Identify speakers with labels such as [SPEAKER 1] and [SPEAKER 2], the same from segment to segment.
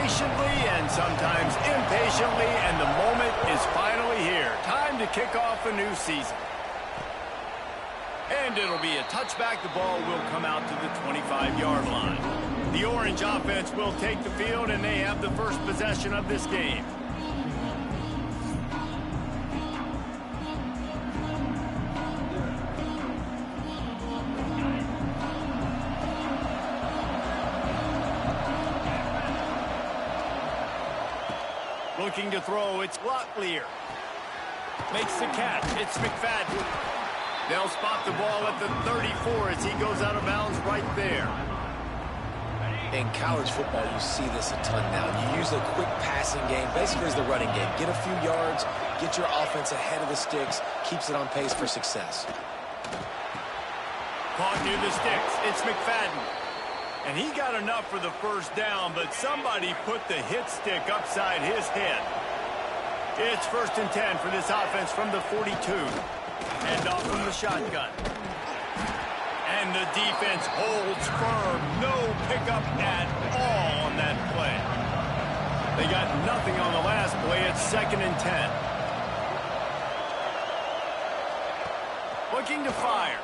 [SPEAKER 1] Patiently and sometimes impatiently, and the moment is finally here. Time to kick off a new season. And it'll be a touchback. The ball will come out to the 25-yard line. The Orange offense will take the field, and they have the first possession of this game. Looking to throw, it's Locklear. Makes the catch, it's McFadden. They'll spot the ball at the 34 as he goes out of bounds right there.
[SPEAKER 2] In college football, you see this a ton now. You use a quick passing game, basically as the running game. Get a few yards, get your offense ahead of the sticks, keeps it on pace for success.
[SPEAKER 1] Caught near the sticks, it's McFadden. And he got enough for the first down, but somebody put the hit stick upside his head. It's 1st and 10 for this offense from the 42. And off from the shotgun. And the defense holds firm. No pickup at all on that play. They got nothing on the last play. It's 2nd and 10. Looking to fire.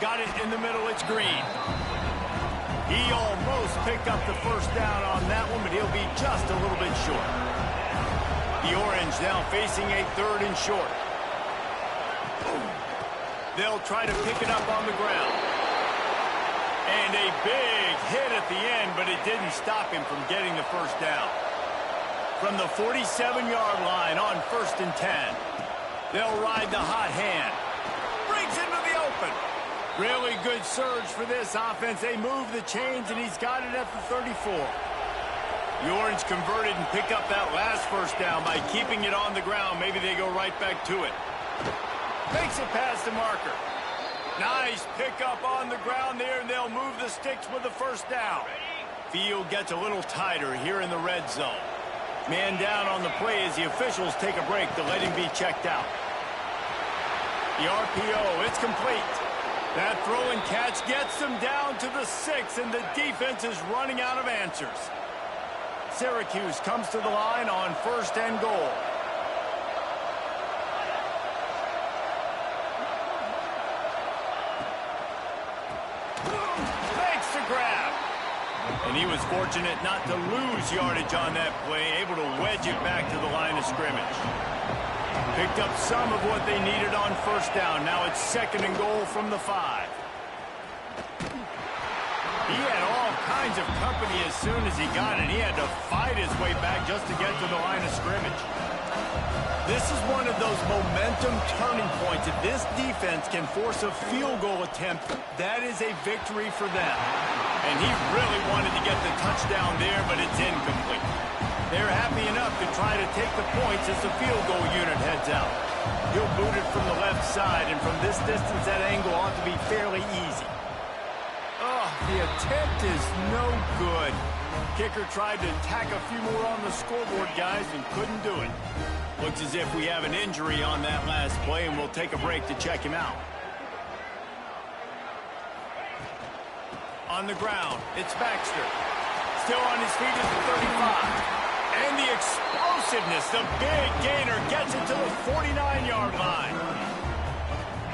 [SPEAKER 1] Got it in the middle, it's Green. He almost picked up the first down on that one, but he'll be just a little bit short. The Orange now facing a 3rd and short. They'll try to pick it up on the ground. And a big hit at the end, but it didn't stop him from getting the first down. From the 47-yard line on 1st and 10, they'll ride the hot hand. Brings into the open. Really good surge for this offense. They move the chains, and he's got it at the 34. The Orange converted and pick up that last first down by keeping it on the ground. Maybe they go right back to it. Makes it past the marker. Nice pickup on the ground there, and they'll move the sticks with the first down. Field gets a little tighter here in the red zone. Man down on the play as the officials take a break to let him be checked out. The RPO, it's complete. That throw and catch gets them down to the 6, and the defense is running out of answers. Syracuse comes to the line on 1st and goal. Makes the grab. And he was fortunate not to lose yardage on that play, able to wedge it back to the line of scrimmage. Picked up some of what they needed on 1st down. Now it's 2nd and goal from the 5. He had all kinds of company as soon as he got it. He had to fight his way back just to get to the line of scrimmage. This is one of those momentum turning points. If this defense can force a field goal attempt, that is a victory for them. And he really wanted to get the touchdown there, but it's incomplete. They're happy enough to try to take the points as the field goal unit heads out. He'll boot it from the left side, and from this distance, that angle ought to be fairly easy. Oh, the attempt is no good. Kicker tried to tack a few more on the scoreboard, guys, and couldn't do it. Looks as if we have an injury on that last play, and we'll take a break to check him out. On the ground, it's Baxter. Still on his feet at the 35. And the explosiveness, the big gainer gets it to the 49-yard line.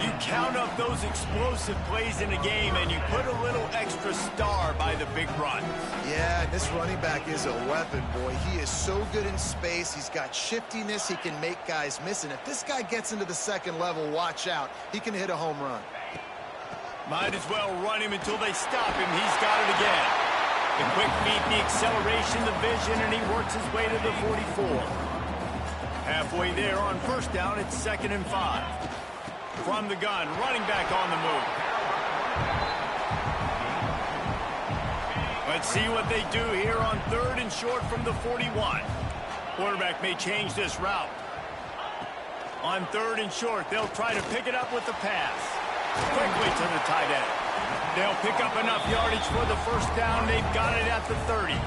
[SPEAKER 1] You count up those explosive plays in a game, and you put a little extra star by the big run.
[SPEAKER 3] Yeah, this running back is a weapon, boy. He is so good in space. He's got shiftiness. He can make guys miss. And if this guy gets into the 2nd level, watch out. He can hit a home run.
[SPEAKER 1] Might as well run him until they stop him. He's got it again. The quick feet, the acceleration, the vision, and he works his way to the 44. Halfway there on 1st down, it's 2nd and 5. From the gun, running back on the move. Let's see what they do here on 3rd and short from the 41. Quarterback may change this route. On 3rd and short, they'll try to pick it up with the pass. Quickly to the tight end. They'll pick up enough yardage for the 1st down. They've got it at the 30.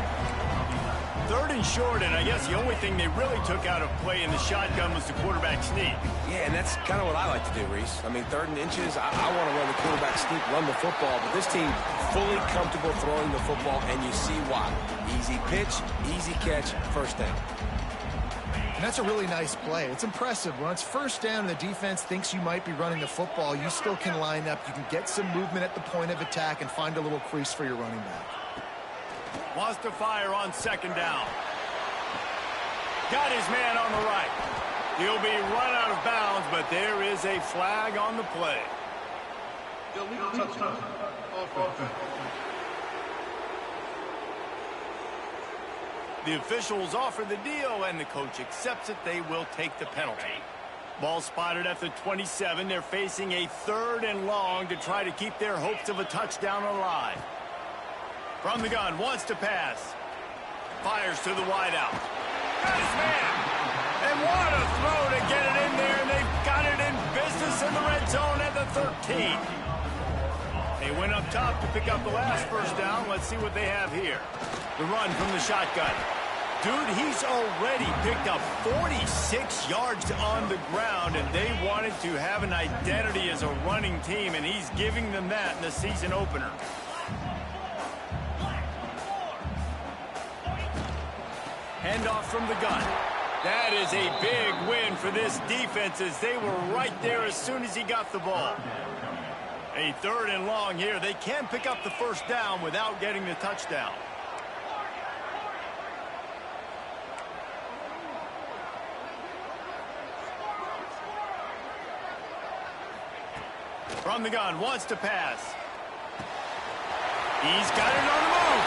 [SPEAKER 1] 3rd and short, and I guess the only thing they really took out of play in the shotgun was the quarterback sneak.
[SPEAKER 2] Yeah, and that's kind of what I like to do, Reese. I mean, 3rd and inches, I want to run the quarterback sneak, run the football, but this team fully comfortable throwing the football, and you see why. Easy pitch, easy catch, 1st down.
[SPEAKER 3] And that's a really nice play. It's impressive. When it's 1st down and the defense thinks you might be running the football, you still can line up. You can get some movement at the point of attack and find a little crease for your running back.
[SPEAKER 1] Wants to fire on 2nd down. Got his man on the right. He'll be run out of bounds, but there is a flag on the play. The officials offer the deal, and the coach accepts it. They will take the penalty. Ball spotted at the 27. They're facing a 3rd and long to try to keep their hopes of a touchdown alive. From the gun, wants to pass. Fires to the wideout. Got his man. And what a throw to get it in there, and they've got it in business in the red zone at the 13. They went up top to pick up the last 1st down. Let's see what they have here. The run from the shotgun. Dude, he's already picked up 46 yards on the ground, and they wanted to have an identity as a running team, and he's giving them that in the season opener. Handoff from the gun. That is a big win for this defense as they were right there as soon as he got the ball. A 3rd and long here. They can pick up the 1st down without getting the touchdown. From the gun, wants to pass. He's got it on the move.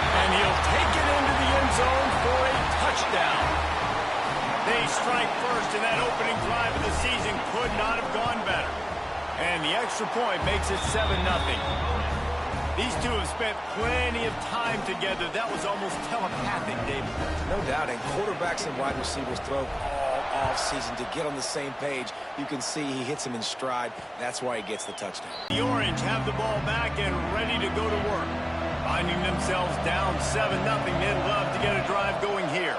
[SPEAKER 1] And he'll take it into the end zone for a touchdown. They strike first, and that opening drive of the season could not have gone better. And the extra point makes it 7-0. These two have spent plenty of time together. That was almost telepathic, David.
[SPEAKER 2] No doubt, and quarterbacks and wide receivers throw all offseason to get on the same page. You can see he hits him in stride. That's why he gets the touchdown.
[SPEAKER 1] The Orange have the ball back and ready to go to work. Finding themselves down 7-0, they'd love to get a drive going here.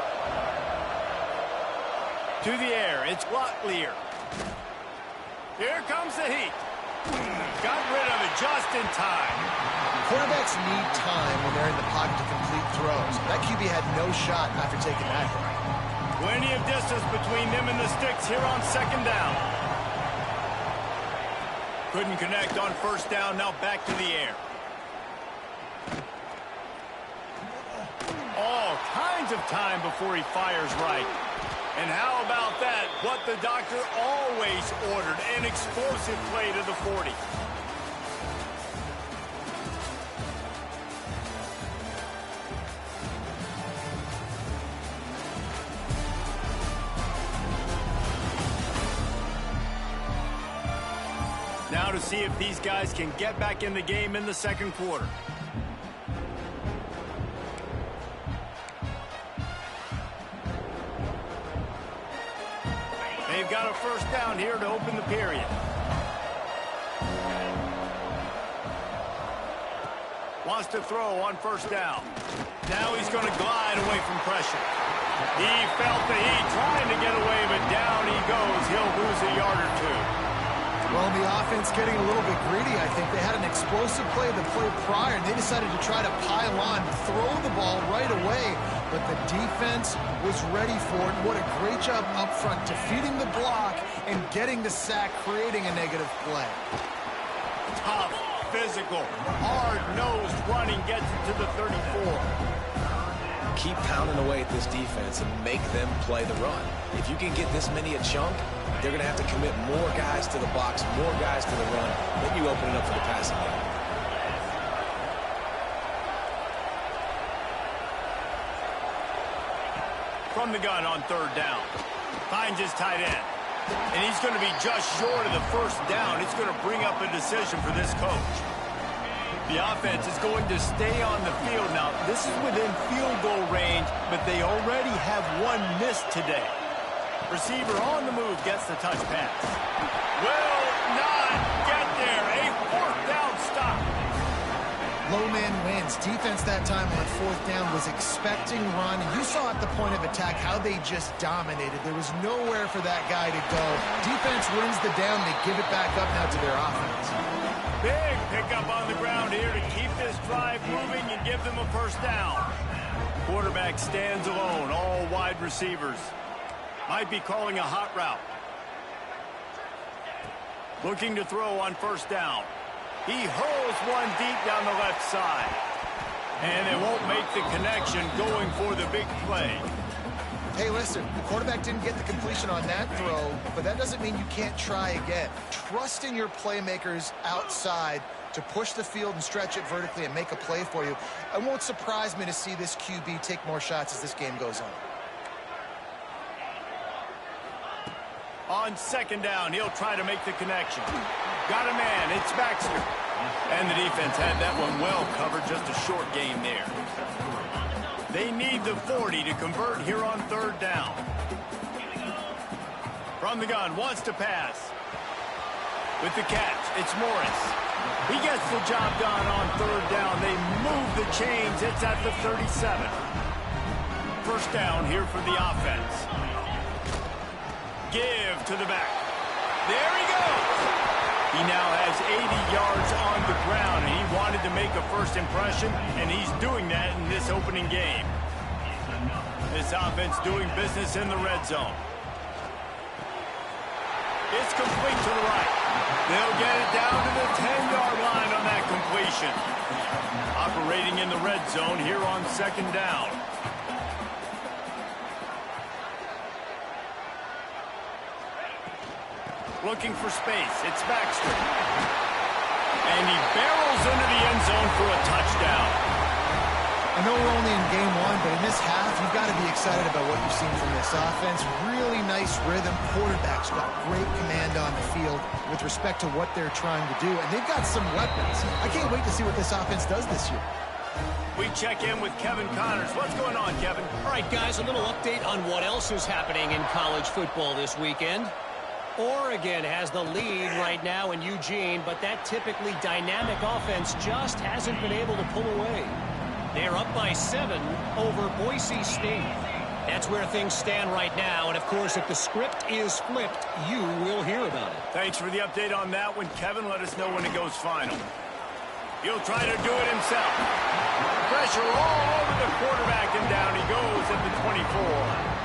[SPEAKER 1] To the air, it's Locklear. Here comes the heat. Got rid of it just in time.
[SPEAKER 3] Quarterbacks need time when they're in the pocket to complete throws. That QB had no shot after taking that hit.
[SPEAKER 1] Plenty of distance between them and the sticks here on second down. Couldn't connect on first down, now back to the air. All kinds of time before he fires right. And how about that? What the doctor always ordered, an explosive play to the 40. Now to see if these guys can get back in the game in the second quarter. They've got a first down here to open the period. Wants to throw on first down. Now he's going to glide away from pressure. He felt the heat trying to get away, but down he goes. He'll lose a yard or two.
[SPEAKER 3] Well, the offense getting a little bit greedy, I think. They had an explosive play the play prior, and they decided to try to pile on, throw the ball right away. But the defense was ready for it. What a great job up front, defeating the block and getting the sack, creating a negative play.
[SPEAKER 1] Tough, physical, hard-nosed running gets it to the 34.
[SPEAKER 2] Keep pounding away at this defense and make them play the run. If you can get this many a chunk, they're going to have to commit more guys to the box, more guys to the run. Then you open it up for the passing game.
[SPEAKER 1] From the gun on third down. Finds his tight end. And he's going to be just short of the first down. It's going to bring up a decision for this coach. The offense is going to stay on the field now. This is within field goal range, but they already have one miss today. Receiver on the move gets the touch pass. Will not get there. A fourth down stop.
[SPEAKER 3] Low man wins. Defense that time on fourth down was expecting run. You saw at the point of attack how they just dominated. There was nowhere for that guy to go. Defense wins the down. They give it back up now to their offense.
[SPEAKER 1] Big pickup on the ground here to keep this drive moving and give them a first down. Quarterback stands alone. All wide receivers. Might be calling a hot route. Looking to throw on first down. He hurls one deep down the left side. And it won't make the connection going for the big play.
[SPEAKER 3] Hey, listen, the quarterback didn't get the completion on that throw, but that doesn't mean you can't try again. Trust in your playmakers outside to push the field and stretch it vertically and make a play for you. It won't surprise me to see this QB take more shots as this game goes on.
[SPEAKER 1] On second down, he'll try to make the connection. Got a man, it's Baxter. And the defense had that one well covered, just a short gain there. They need the 40 to convert here on third down. From the gun, wants to pass. With the catch, it's Morris. He gets the job done on third down. They move the chains, it's at the 37. First down here for the offense. Give to the back. There he goes. He now has 80 yards on the ground, and he wanted to make a first impression, and he's doing that in this opening game. This offense doing business in the red zone. It's complete to the right. They'll get it down to the 10-yard line on that completion. Operating in the red zone here on second down. Looking for space. It's Baxter. And he barrels into the end zone for a touchdown.
[SPEAKER 3] I know we're only in game one, but in this half, you've got to be excited about what you've seen from this offense. Really nice rhythm. Quarterback's got great command on the field with respect to what they're trying to do. And they've got some weapons. I can't wait to see what this offense does this year.
[SPEAKER 1] We check in with Kevin Connors. What's going on, Kevin?
[SPEAKER 4] All right, guys, a little update on what else is happening in college football this weekend. Oregon has the lead right now in Eugene, but that typically dynamic offense just hasn't been able to pull away. They're up by 7 over Boise State. That's where things stand right now, and of course, if the script is flipped, you will hear about it.
[SPEAKER 1] Thanks for the update on that one, Kevin. Let us know when it goes final. He'll try to do it himself. Pressure all over the quarterback, and down he goes at the 24.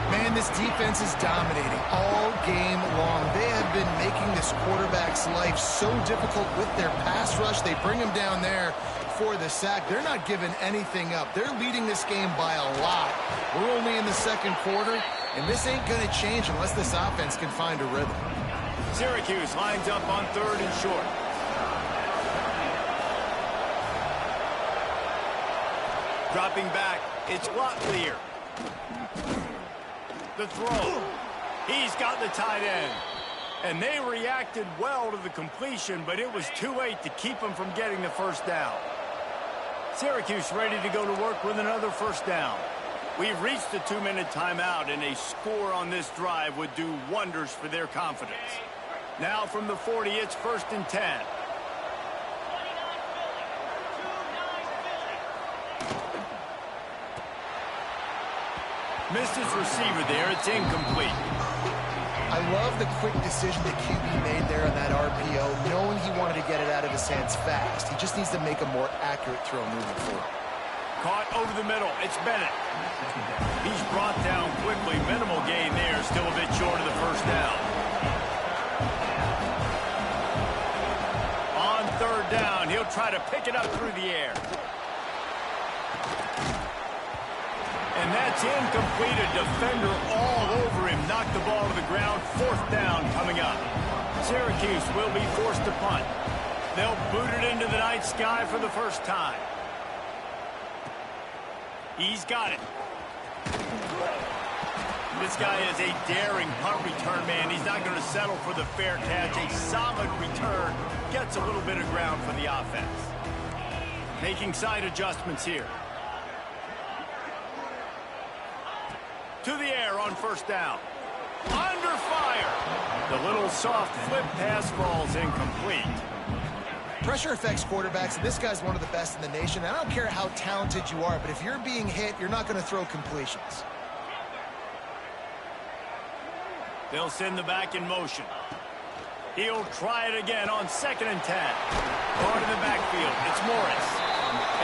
[SPEAKER 3] Man, this defense is dominating all game long. They have been making this quarterback's life so difficult with their pass rush. They bring him down there for the sack. They're not giving anything up. They're leading this game by a lot. We're only in the second quarter, and this ain't going to change unless this offense can find a rhythm.
[SPEAKER 1] Syracuse lines up on 3rd and short. Dropping back, it's Locklear. The throw. He's got the tight end. And they reacted well to the completion, but it was too late to keep him from getting the first down. Syracuse ready to go to work with another first down. We've reached the 2-minute timeout, and a score on this drive would do wonders for their confidence. Now from the 40, it's 1st and 10. Missed his receiver there. It's incomplete.
[SPEAKER 3] I love the quick decision that QB made there on that RPO, knowing he wanted to get it out of his hands fast. He just needs to make a more accurate throw moving forward.
[SPEAKER 1] Caught over the middle. It's Bennett. He's brought down quickly. Minimal gain there. Still a bit short of the first down. On 3rd down, he'll try to pick it up through the air. And that's incomplete. A defender all over him. Knocked the ball to the ground. 4th down coming up. Syracuse will be forced to punt. They'll boot it into the night sky for the first time. He's got it. This guy is a daring punt return man. He's not going to settle for the fair catch. A solid return. Gets a little bit of ground for the offense. Making side adjustments here. To the air on 1st down. Under fire. The little soft flip pass falls incomplete.
[SPEAKER 3] Pressure affects quarterbacks, and this guy's one of the best in the nation. I don't care how talented you are, but if you're being hit, you're not going to throw completions.
[SPEAKER 1] They'll send the back in motion. He'll try it again on 2nd and 10. Going to the backfield. It's Morris.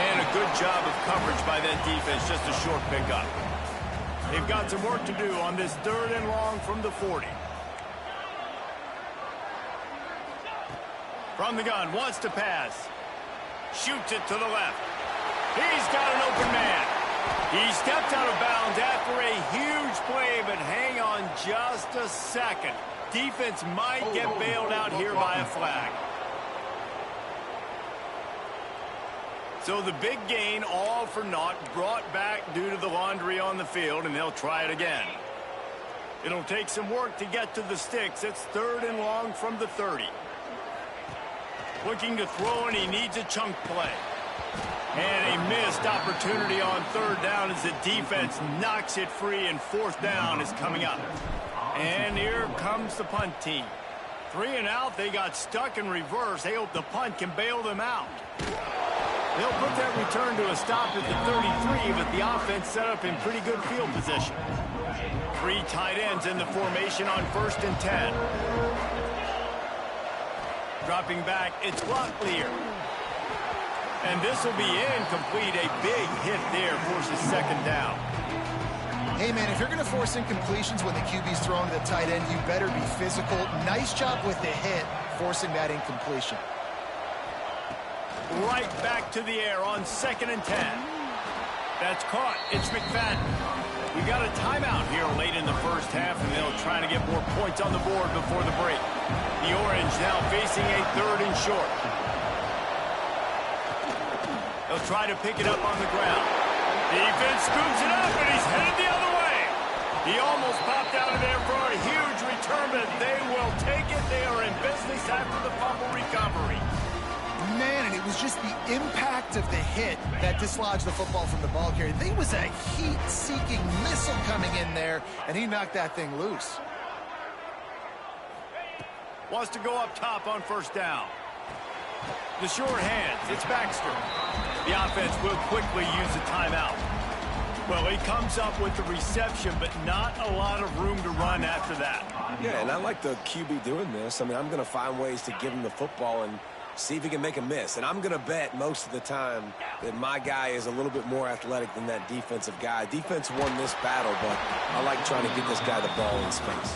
[SPEAKER 1] And a good job of coverage by that defense. Just a short pickup. They've got some work to do on this 3rd and long from the 40. From the gun, wants to pass. Shoots it to the left. He's got an open man. He stepped out of bounds after a huge play, but hang on just a second. Defense might get bailed out here by a flag. So the big gain, all for naught, brought back due to the laundry on the field, and they'll try it again. It'll take some work to get to the sticks. It's 3rd and long from the 30. Looking to throw, and he needs a chunk play. And a missed opportunity on 3rd down as the defense knocks it free, and 4th down is coming up. And here comes the punt team. 3 and out, they got stuck in reverse. They hope the punt can bail them out. They'll put that return to a stop at the 33, but the offense set up in pretty good field position. 3 tight ends in the formation on 1st and 10. Dropping back, it's Locklear. And this will be incomplete. A big hit there forces 2nd down.
[SPEAKER 3] Hey, man, if you're going to force incompletions when the QB's throwing to the tight end, you better be physical. Nice job with the hit, forcing that incompletion.
[SPEAKER 1] Right back to the air on 2nd and 10. That's caught. It's McFadden. We got a timeout here late in the first half, and they'll try to get more points on the board before the break. The Orange now facing a 3rd and short. They'll try to pick it up on the ground. Defense scoops it up, and he's headed the other way. He almost popped out of there for a huge return, but they will take it. They are in business after the fumble recovery.
[SPEAKER 3] man, and it was just the impact of the hit that dislodged the football from the ball carrier. There was a heat-seeking missile coming in there, and he knocked that thing loose.
[SPEAKER 1] Wants to go up top on first down. The short hands, it's Baxter. The offense will quickly use a timeout. Well, he comes up with the reception, but not a lot of room to run after that.
[SPEAKER 2] Yeah, and I like the QB doing this. I mean, I'm going to find ways to give him the football and see if he can make a miss. And I'm going to bet most of the time that my guy is a little bit more athletic than that defensive guy. Defense won this battle, but I like trying to get this guy the ball in space.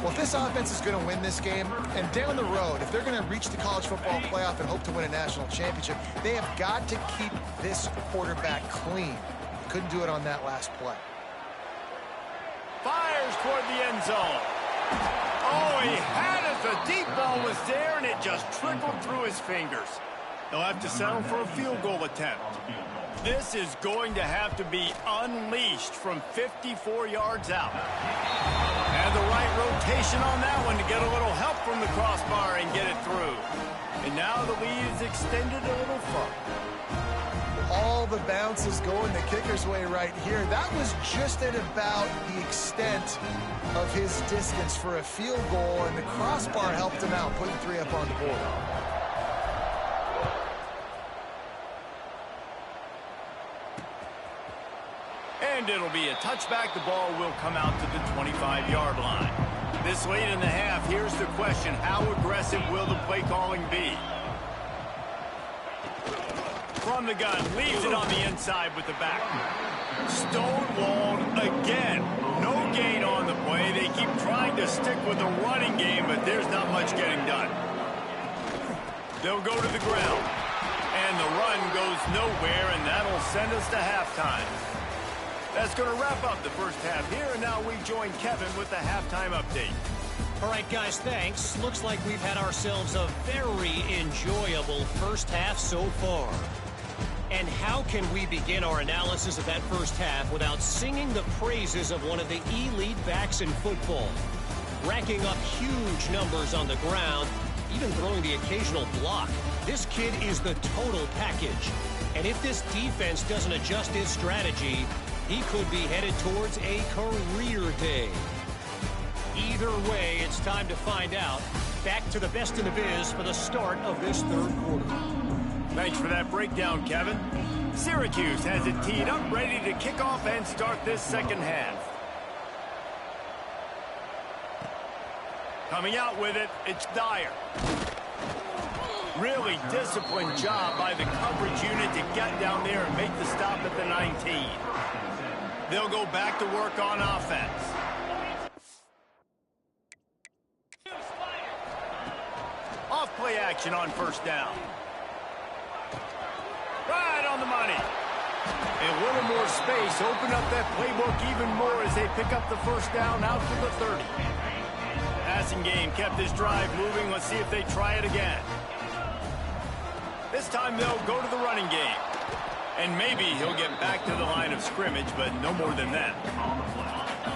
[SPEAKER 3] Well, if this offense is going to win this game, and down the road, if they're going to reach the college football playoff and hope to win a national championship, they have got to keep this quarterback clean. Couldn't do it on that last play.
[SPEAKER 1] Fires toward the end zone. Oh, he had it. The deep ball was there, and it just trickled through his fingers. They'll have to settle for a field goal attempt. This is going to have to be unleashed from 54 yards out. And the right rotation on that one to get a little help from the crossbar and get it through. And now the lead is extended a little further.
[SPEAKER 3] All the bounces going the kicker's way right here. That was just at about the extent of his distance for a field goal, and the crossbar helped him out, putting 3 up on the board.
[SPEAKER 1] And it'll be a touchback. The ball will come out to the 25-yard line. This late in the half, here's the question. How aggressive will the play calling be? From the gun, leaves it on the inside with the back. Stonewalled again. No gain on the play. They keep trying to stick with the running game, but there's not much getting done. They'll go to the ground. And the run goes nowhere, and that'll send us to halftime. That's going to wrap up the first half here, and now we join Kevin with the halftime update.
[SPEAKER 4] All right, guys, thanks. Looks like we've had ourselves a very enjoyable first half so far. And how can we begin our analysis of that first half without singing the praises of one of the elite backs in football? Racking up huge numbers on the ground, even throwing the occasional block. This kid is the total package. And if this defense doesn't adjust its strategy, he could be headed towards a career day. Either way, it's time to find out. Back to the best in the biz for the start of this third quarter.
[SPEAKER 1] Thanks for that breakdown, Kevin. Syracuse has it teed up, ready to kick off and start this second half. Coming out with it, it's Dyer. Really disciplined job by the coverage unit to get down there and make the stop at the 19. They'll go back to work on offense. Off play action on first down. Right on the money. A little more space. Open up that playbook even more as they pick up the first down out to the 30. Passing game kept this drive moving. Let's see if they try it again. This time they'll go to the running game. And maybe he'll get back to the line of scrimmage, but no more than that.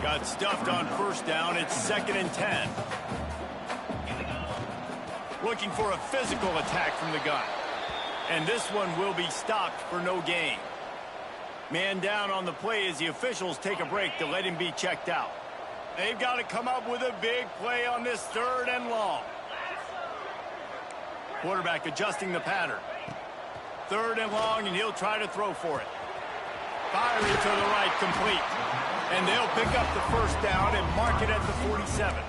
[SPEAKER 1] Got stuffed on first down. It's 2nd and 10. Looking for a physical attack from the gun. And this one will be stopped for no gain. Man down on the play as the officials take a break to let him be checked out. They've got to come up with a big play on this 3rd and long. Quarterback adjusting the pattern. 3rd and long, and he'll try to throw for it. Firing to the right, complete. And they'll pick up the first down and mark it at the 47.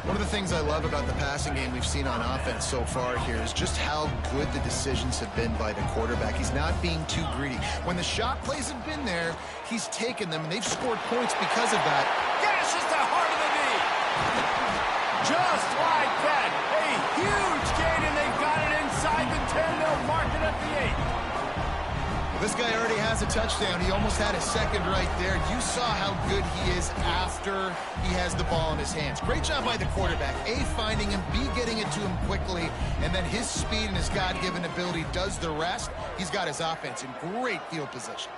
[SPEAKER 3] One of the things I love about the passing game we've seen on offense so far here is just how good the decisions have been by the quarterback. He's not being too greedy. When the shot plays have been there, he's taken them, and they've scored points because of that.
[SPEAKER 1] Gashes the heart of the knee. Just like that. A huge gain, and they've got it inside the 10. They'll mark it at the 8.
[SPEAKER 3] This guy already has a touchdown. He almost had a second right there. You saw how good he is after he has the ball in his hands. Great job by the quarterback. A, finding him, B, getting it to him quickly, and then his speed and his God-given ability does the rest. He's got his offense in great field position.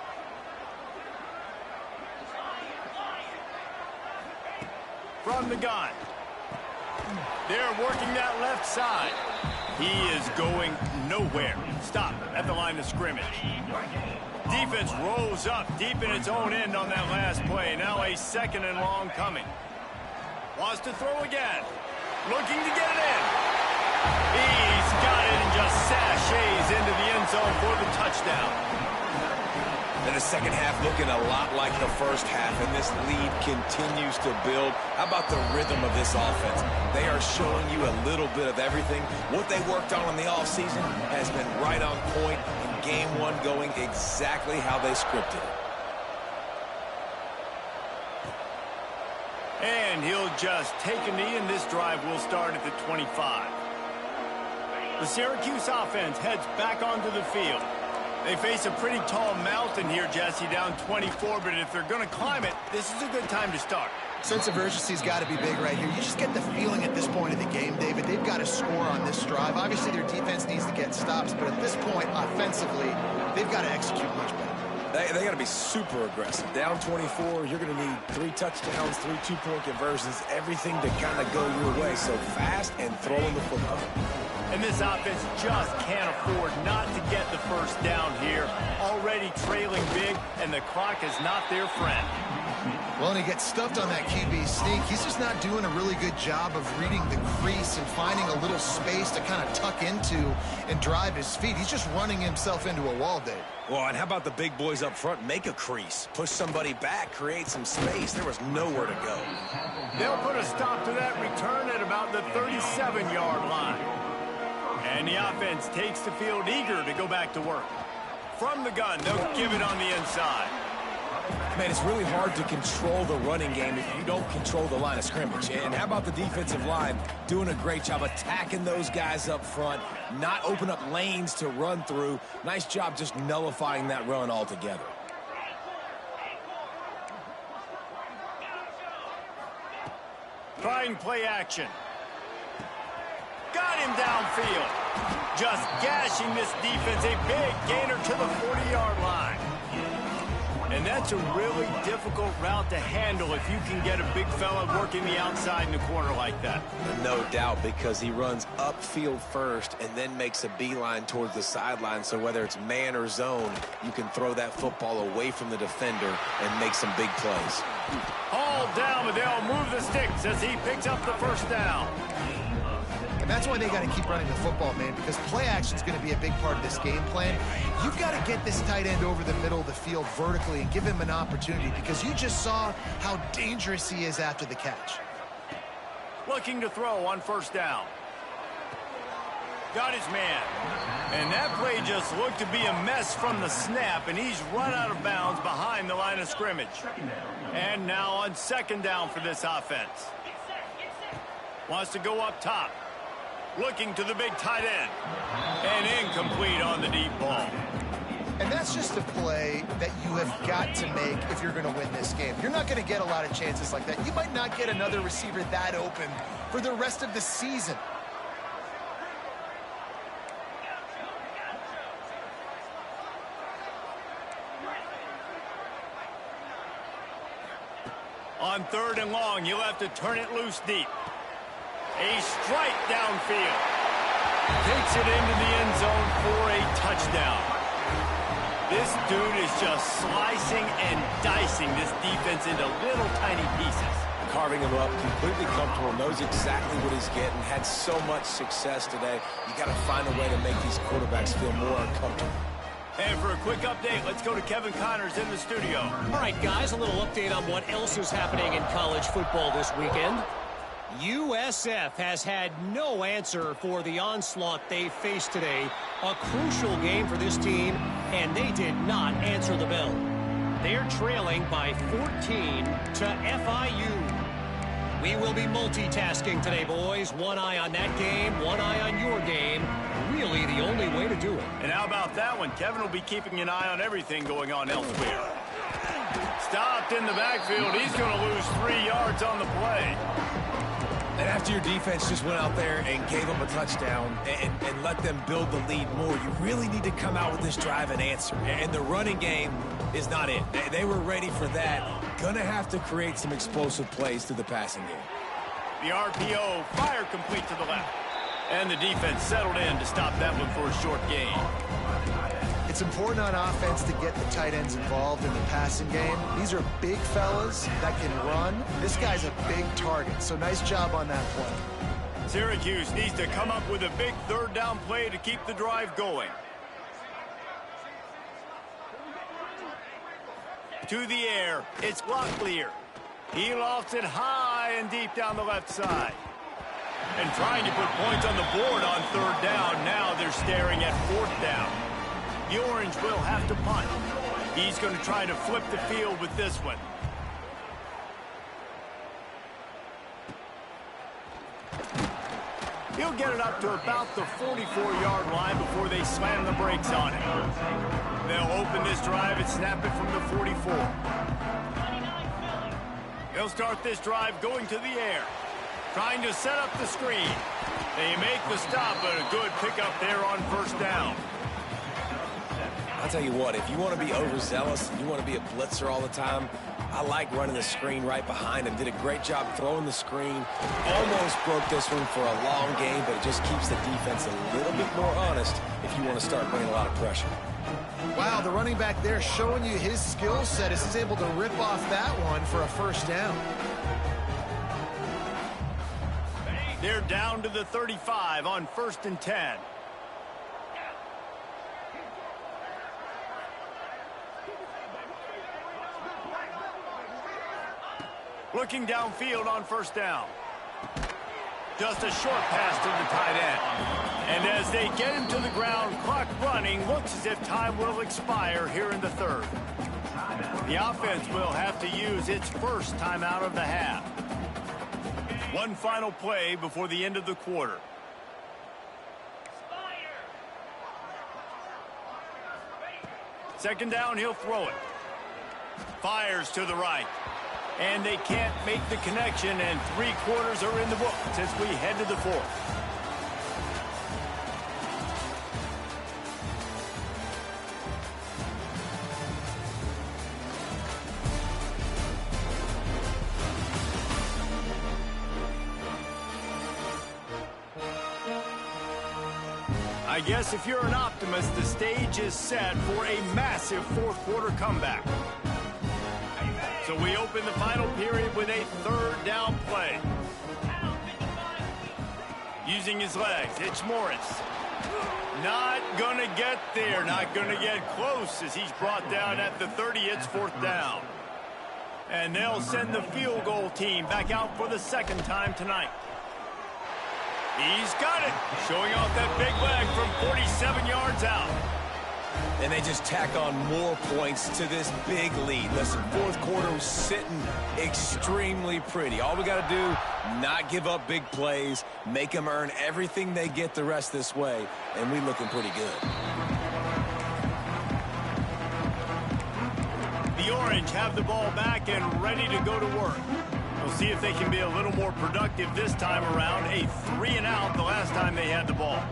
[SPEAKER 3] From the gun. They're working that left side.
[SPEAKER 1] He is going nowhere. Stop at the line of scrimmage. Defense rolls up deep in its own end on that last play. Now a 2nd and long coming. Wants to throw again. Looking to get it in. He's got it and just sashays into the end zone for the touchdown.
[SPEAKER 2] And the second half looking a lot like the first half, and this lead continues to build. How about the rhythm of this offense? They are showing you a little bit of everything. What they worked on in the offseason has been right on point, and game one going exactly how they scripted it.
[SPEAKER 1] And he'll just take a knee, and this drive will start at the 25. The Syracuse offense heads back onto the field. They face a pretty tall mountain here, Jesse, down 24, but if they're going to climb it, this is a good time to start.
[SPEAKER 3] Sense of urgency's got to be big right here. You just get the feeling at this point of the game, David, they've got to score on this drive. Obviously, their defense needs to get stops, but at this point, offensively, they've got to execute much better.
[SPEAKER 2] They got to be super aggressive. Down 24, you're going to need 3 touchdowns, 3 two-point conversions, everything to kind of go your way. So fast and throwing the football.
[SPEAKER 1] And this offense just can't afford not to get the first down here. Already trailing big, and the clock is not their friend.
[SPEAKER 3] Well, and he gets stuffed on that QB sneak. He's just not doing a really good job of reading the crease and finding a little space to kind of tuck into and drive his feet. He's just running himself into a wall, Dave.
[SPEAKER 2] Well, and how about the big boys up front? Make a crease. Push somebody back. Create some space. There was nowhere to go.
[SPEAKER 1] They'll put a stop to that return at about the 37-yard line. And the offense takes the field eager to go back to work. From the gun, they'll give it on the inside.
[SPEAKER 2] Man, it's really hard to control the running game if you don't control the line of scrimmage. And how about the defensive line doing a great job attacking those guys up front, not open up lanes to run through. Nice job just nullifying that run altogether.
[SPEAKER 1] Trying play action. Got him downfield. Just gashing this defense. A big gainer to the 40-yard line. And that's a really difficult route to handle if you can get a big fella working the outside in the corner like that.
[SPEAKER 2] No doubt, because he runs upfield first and then makes a beeline towards the sideline. So whether it's man or zone, you can throw that football away from the defender and make some big plays.
[SPEAKER 1] All down, but they'll move the sticks as he picks up the first down.
[SPEAKER 3] And that's why they got to keep running the football, man, because play action is going to be a big part of this game plan. You've got to get this tight end over the middle of the field vertically and give him an opportunity, because you just saw how dangerous he is after the catch.
[SPEAKER 1] Looking to throw on first down. Got his man. And that play just looked to be a mess from the snap, and he's run out of bounds behind the line of scrimmage. And now on second down for this offense. Wants to go up top. Looking to the big tight end. And incomplete on the deep ball.
[SPEAKER 3] And that's just a play that you have got to make if you're going to win this game. You're not going to get a lot of chances like that. You might not get another receiver that open for the rest of the season.
[SPEAKER 1] On third and long, you'll have to turn it loose deep. A strike downfield. Takes it into the end zone for a touchdown. This dude is just slicing and dicing this defense into little tiny pieces.
[SPEAKER 2] Carving him up, completely comfortable, knows exactly what he's getting, had so much success today. You got to find a way to make these quarterbacks feel more uncomfortable.
[SPEAKER 1] And for a quick update, let's go to Kevin Connors in the studio.
[SPEAKER 4] All right, guys, a little update on what else is happening in college football this weekend. USF has had no answer for the onslaught they faced today. A crucial game for this team, and they did not answer the bell. They're trailing by 14 to FIU. We will be multitasking today, boys. One eye on that game, one eye on your game. Really the only way to do it.
[SPEAKER 1] And how about that one? Kevin will be keeping an eye on everything going on elsewhere. Stopped in the backfield. He's going to lose 3 yards on the play.
[SPEAKER 2] And after your defense just went out there and gave them a touchdown and let them build the lead more, you really need to come out with this drive and answer. And the running game is not it. They were ready for that. Going to have to create some explosive plays through the passing game.
[SPEAKER 1] The RPO, fire complete to the left. And the defense settled in to stop that one for a short gain.
[SPEAKER 3] It's important on offense to get the tight ends involved in the passing game. These are big fellas that can run. This guy's a big target, so nice job on that play.
[SPEAKER 1] Syracuse needs to come up with a big third down play to keep the drive going. To the air, it's Locklear. He lofts it high and deep down the left side. And trying to put points on the board on third down. Now they're staring at fourth down. The Orange will have to punt. He's going to try to flip the field with this one. He'll get it up to about the 44-yard line before they slam the brakes on it. They'll open this drive and snap it from the 44. He'll start this drive going to the air, trying to set up the screen. They make the stop, but a good pickup there on first down.
[SPEAKER 2] I'll tell you what, if you want to be overzealous and you want to be a blitzer all the time, I like running the screen right behind him. Did a great job throwing the screen. Almost broke this one for a long game, but it just keeps the defense a little bit more honest if you want to start bringing a lot of pressure.
[SPEAKER 3] Wow, the running back there showing you his skill set as he's able to rip off that one for a first down.
[SPEAKER 1] They're down to the 35 on 1st and 10. Looking downfield on first down. Just a short pass to the tight end. And as they get him to the ground, clock running, looks as if time will expire here in the third. The offense will have to use its first timeout of the half. One final play before the end of the quarter. Second down, he'll throw it. Fires to the right. And they can't make the connection, and 3 quarters are in the book as we head to the fourth. I guess if you're an optimist, the stage is set for a massive fourth quarter comeback. So we open the final period with a third down play. Using his legs, it's Morris. Not going to get there, not going to get close as he's brought down at the 30. It's fourth down. And they'll send the field goal team back out for the second time tonight. He's got it, showing off that big leg from 47 yards out.
[SPEAKER 2] And they just tack on more points to this big lead. Listen, fourth quarter was sitting extremely pretty. All we got to do, not give up big plays, make them earn everything they get the rest this way, and we looking pretty good.
[SPEAKER 1] The Orange have the ball back and ready to go to work. We'll see if they can be a little more productive this time around. A 3-and-out the last time they had the ball.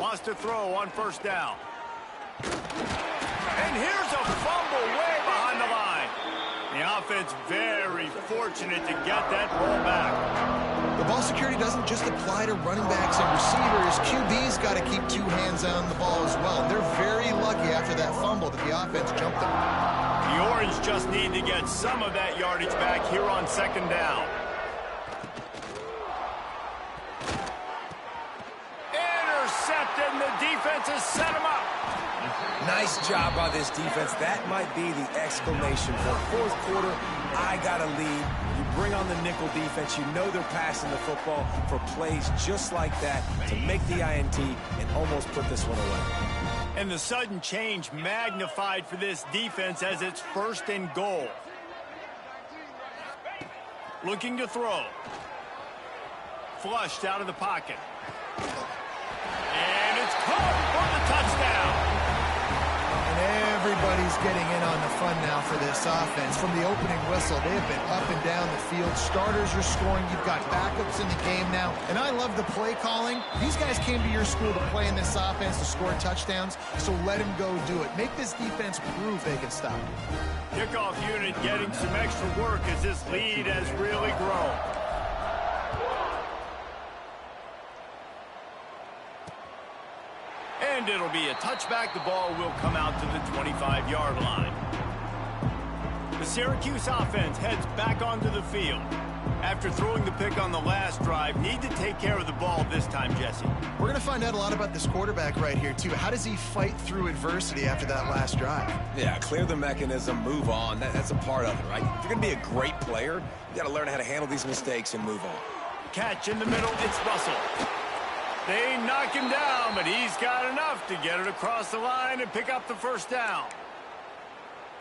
[SPEAKER 1] Wants to throw on first down. And here's a fumble way behind the line. The offense very fortunate to get that ball back.
[SPEAKER 3] The ball security doesn't just apply to running backs and receivers. QB's got to keep 2 hands on the ball as well. They're very lucky after that fumble that the offense jumped them.
[SPEAKER 1] The Orange just need to get some of that yardage back here on second down. Intercepted, and the defense has set him up.
[SPEAKER 2] Nice job by this defense. That might be the exclamation point. Fourth quarter, I got a lead. You bring on the nickel defense. You know they're passing the football for plays just like that to make the INT and almost put this one away.
[SPEAKER 1] And the sudden change magnified for this defense as it's 1st and goal. Looking to throw. Flushed out of the pocket. And it's caught for the touchdown.
[SPEAKER 3] And everybody's is getting in on the fun now for this offense. From the opening whistle, they have been up and down the field. Starters are scoring. You've got backups in the game now. And I love the play calling. These guys came to your school to play in this offense to score touchdowns, so let them go do it. Make this defense prove they can stop it.
[SPEAKER 1] Kickoff unit getting some extra work as this lead has really grown. And it'll be a touchback. The ball will come out to the 25-yard line. The Syracuse offense heads back onto the field. After throwing the pick on the last drive, need to take care of the ball this time, Jesse.
[SPEAKER 3] We're going to find out a lot about this quarterback right here, too. How does he fight through adversity after that last drive?
[SPEAKER 2] Yeah, clear the mechanism, move on. That's a part of it, right? If you're going to be a great player, you got to learn how to handle these mistakes and move on.
[SPEAKER 1] Catch in the middle. It's Russell. They knock him down, but he's got enough to get it across the line and pick up the first down.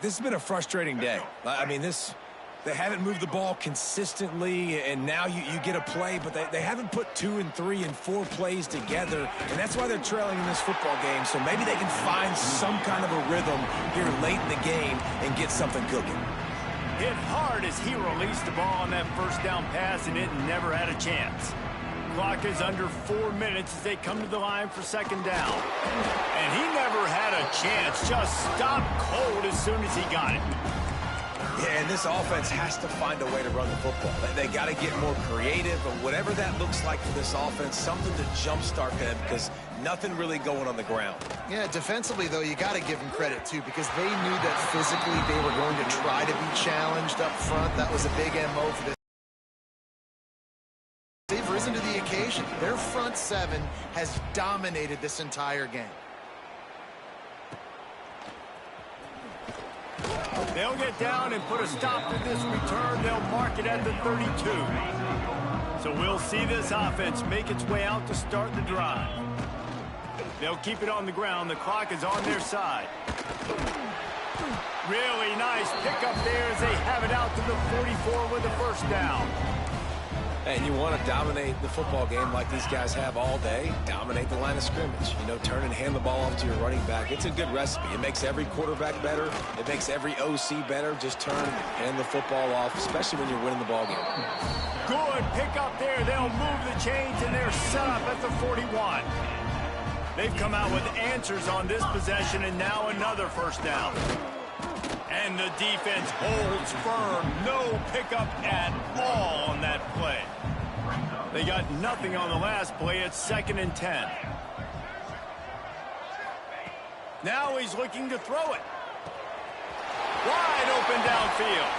[SPEAKER 2] This has been a frustrating day. I mean, they haven't moved the ball consistently, and now you get a play, but they haven't put 2 and 3 and 4 plays together, and that's why they're trailing in this football game. So maybe they can find some kind of a rhythm here late in the game and get something cooking.
[SPEAKER 1] Hit hard as he released the ball on that first down pass, and it never had a chance. Clock is under 4 minutes as they come to the line for second down. And he never had a chance, just stopped cold as soon as he got it.
[SPEAKER 2] Yeah, and this offense has to find a way to run the football. They got to get more creative, but whatever that looks like for this offense, something to jumpstart them because nothing really going on the ground.
[SPEAKER 3] Yeah, defensively, though, you got to give them credit, too, because they knew that physically they were going to try to be challenged up front. That was a big MO for this. They've risen to the occasion. Their front seven has dominated this entire game.
[SPEAKER 1] They'll get down and put a stop to this return. They'll mark it at the 32. So we'll see this offense make its way out to start the drive. They'll keep it on the ground. The clock is on their side. Really nice pickup there as they have it out to the 44 with the first down.
[SPEAKER 2] And you want to dominate the football game like these guys have all day. Dominate the line of scrimmage. You know, turn and hand the ball off to your running back. It's a good recipe. It makes every quarterback better. It makes every OC better. Just turn and hand the football off, especially when you're winning the ball game.
[SPEAKER 1] Good pickup there. They'll move the chains, and they're set up at the 41. They've come out with answers on this possession, and now another first down. And the defense holds firm. No pickup at all on that play. They got nothing on the last play. It's 2nd and 10. Now he's looking to throw it. Wide open downfield.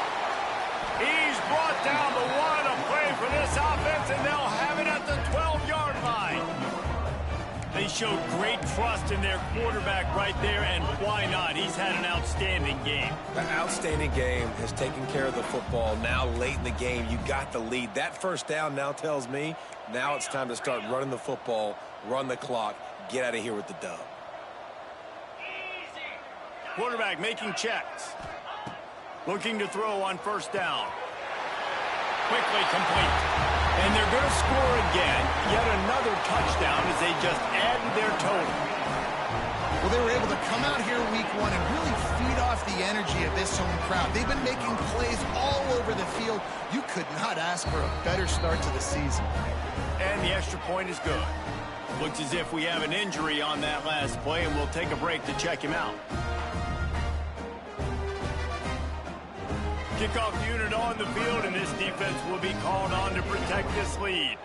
[SPEAKER 1] He's brought down the one. A play for this offense, and they'll have it at the 12-yard line. They showed great trust in their quarterback right there, and why not? He's had an outstanding game.
[SPEAKER 2] An outstanding game, has taken care of the football. Now late in the game, you got the lead. That first down now tells me now it's time to start running the football, run the clock, get out of here with the dub.
[SPEAKER 1] Quarterback making checks. Looking to throw on first down. Quickly complete. And they're going to score again. Yet another touchdown as they just added their total.
[SPEAKER 3] Well, they were able to come out here week one and really feed off the energy of this home crowd. They've been making plays all over the field. You could not ask for a better start to the season.
[SPEAKER 1] And the extra point is good. Looks as if we have an injury on that last play, and we'll take a break to check him out. Kickoff unit on the field, and this defense will be called on to protect this lead.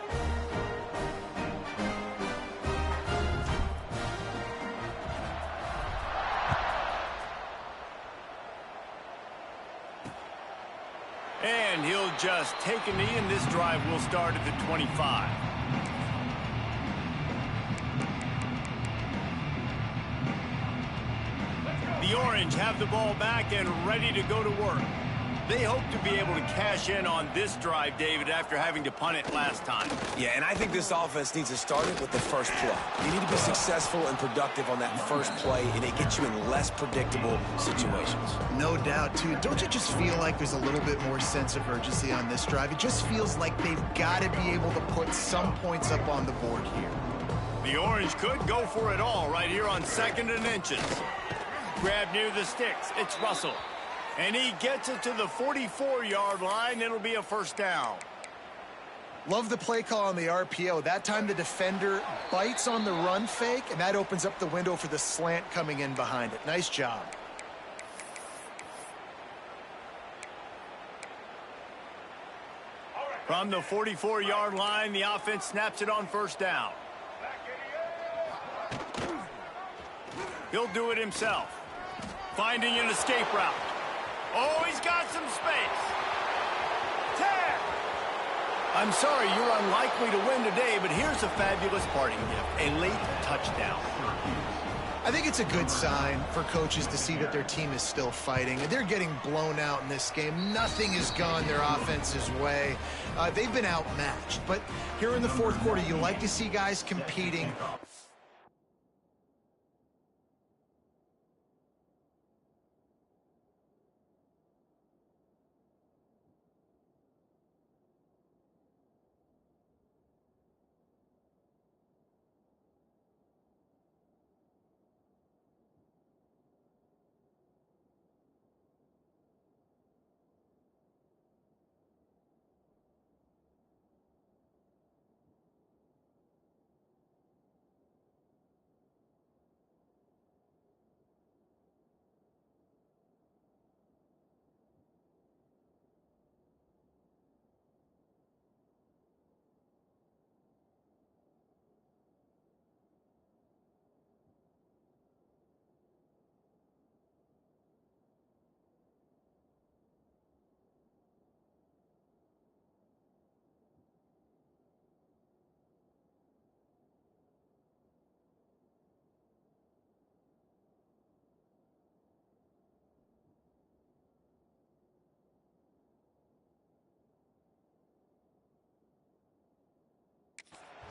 [SPEAKER 1] And he'll just take a knee, and this drive will start at the 25. The Orange have the ball back and ready to go to work. They hope to be able to cash in on this drive, David, after having to punt it last time.
[SPEAKER 2] Yeah, and I think this offense needs to start it with the first play. You need to be successful and productive on that first play, and it gets you in less predictable situations.
[SPEAKER 3] No doubt, too. Don't you just feel like there's a little bit more sense of urgency on this drive? It just feels like they've got to be able to put some points up on the board here.
[SPEAKER 1] The Orange could go for it all right here on 2nd and inches. Grab near the sticks. It's Russell. And he gets it to the 44-yard line. It'll be a first down.
[SPEAKER 3] Love the play call on the RPO. That time the defender bites on the run fake, and that opens up the window for the slant coming in behind it. Nice job.
[SPEAKER 1] From the 44-yard line, the offense snaps it on first down. He'll do it himself. Finding an escape route. Oh, he's got some space. 10. I'm sorry, you're unlikely to win today, but here's a fabulous parting gift. A late touchdown.
[SPEAKER 3] I think it's a good sign for coaches to see that their team is still fighting. They're getting blown out in this game. Nothing has gone their offense's way. They've been outmatched. But here in the fourth quarter, you like to see guys competing.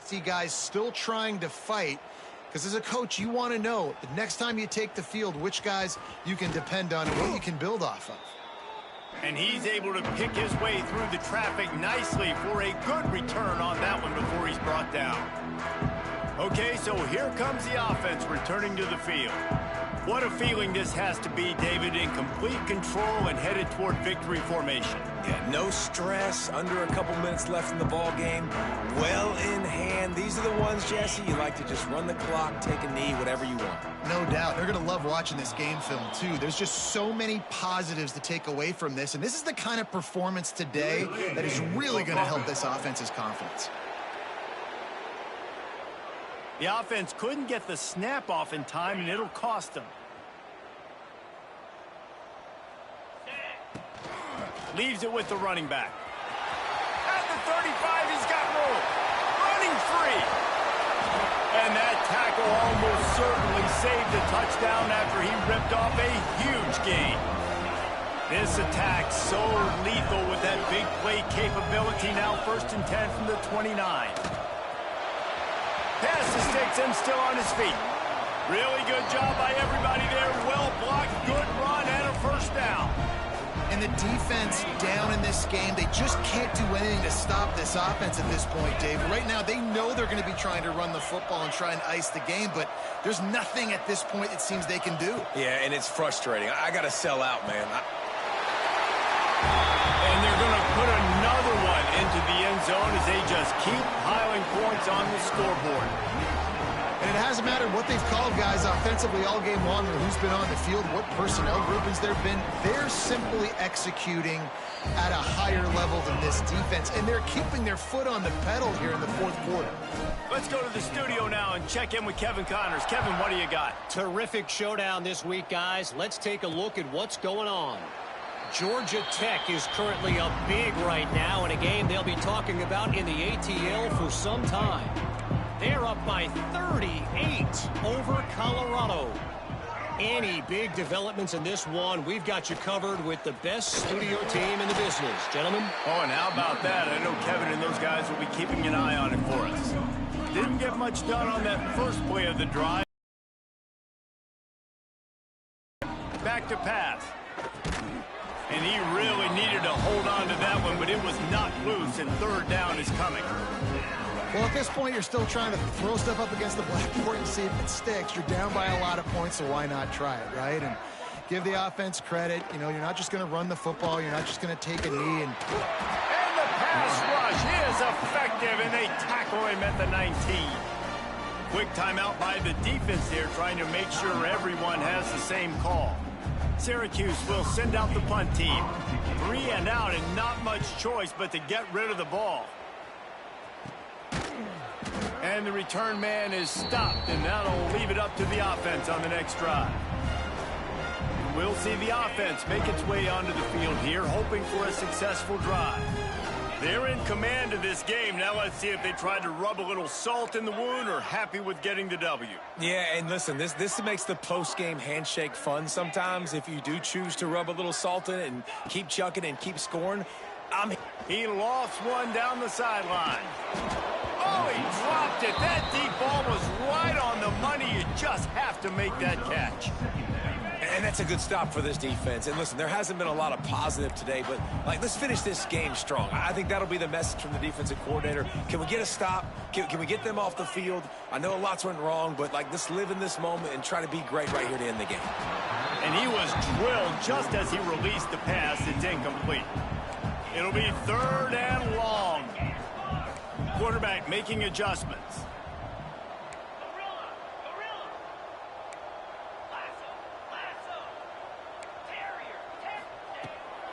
[SPEAKER 3] See guys still trying to fight, because as a coach, you want to know the next time you take the field, which guys you can depend on and what you can build off of.
[SPEAKER 1] And he's able to pick his way through the traffic nicely for a good return on that one before he's brought down. Okay, so here comes the offense returning to the field. What a feeling this has to be, David, in complete control and headed toward victory formation.
[SPEAKER 2] Yeah, no stress, under a couple minutes left in the ball game, well in hand. These are the ones, Jesse, you like to just run the clock, take a knee, whatever you want.
[SPEAKER 3] No doubt. They're going to love watching this game film, too. There's just so many positives to take away from this, and this is the kind of performance today that is really going to help this offense's confidence.
[SPEAKER 1] The offense couldn't get the snap off in time, and it'll cost them. Leaves it with the running back. At the 35, he's got room. Running free. And that tackle almost certainly saved the touchdown after he ripped off a huge gain. This attack so lethal with that big play capability. Now 1st and 10 from the 29. Pass to sticks him still on his feet. Really good job by everybody there. Well blocked, good run, and a first down.
[SPEAKER 3] And the defense down in this game, they just can't do anything to stop this offense at this point, Dave. Right now, they know they're going to be trying to run the football and try and ice the game, but there's nothing at this point it seems they can do.
[SPEAKER 2] Yeah, and it's frustrating. I got to sell out, man.
[SPEAKER 1] And they're going to put another one into the end zone as they just keep piling points on the scoreboard.
[SPEAKER 3] And it hasn't mattered what they've called guys offensively all game long or who's been on the field, what personnel groupings there have been. They're simply executing at a higher level than this defense, and they're keeping their foot on the pedal here in the fourth quarter.
[SPEAKER 1] Let's go to the studio now and check in with Kevin Connors. Kevin, what do you got?
[SPEAKER 4] Terrific showdown this week, guys. Let's take a look at what's going on. Georgia Tech is currently up big right now in a game they'll be talking about in the ATL for some time. They're up by 38 over Colorado. Any big developments in this one, we've got you covered with the best studio team in the business. Gentlemen?
[SPEAKER 1] Oh, and how about that? I know Kevin and those guys will be keeping an eye on it for us. Didn't get much done on that first play of the drive. Back to pass. And he really needed to hold on to that one, but it was not loose, and 3rd down is coming.
[SPEAKER 3] Well, at this point, you're still trying to throw stuff up against the blackboard and see if it sticks. You're down by a lot of points, so why not try it, right? And give the offense credit. You know, you're not just going to run the football. You're not just going to take a knee. And
[SPEAKER 1] the pass rush is effective, and they tackle him at the 19. Quick timeout by the defense there, trying to make sure everyone has the same call. Syracuse will send out the punt team. 3 and out, and not much choice but to get rid of the ball. And the return man is stopped, and that'll leave it up to the offense on the next drive. We'll see the offense make its way onto the field here, hoping for a successful drive. They're in command of this game. Now let's see if they try to rub a little salt in the wound or happy with getting the W.
[SPEAKER 2] Yeah, and listen, this makes the post-game handshake fun sometimes if you do choose to rub a little salt in it and keep chucking and keep scoring.
[SPEAKER 1] He lost one down the sideline. Oh, he dropped it. That deep ball was right on the money. You just have to make that catch.
[SPEAKER 2] And that's a good stop for this defense. And listen, there hasn't been a lot of positive today, but let's finish this game strong. I think that'll be the message from the defensive coordinator. Can we get a stop? Can we get them off the field? I know lots went wrong, but let's live in this moment and try to be great right here to end the game.
[SPEAKER 1] And he was drilled just as he released the pass. It's incomplete. It'll be 3rd and long. Quarterback making adjustments.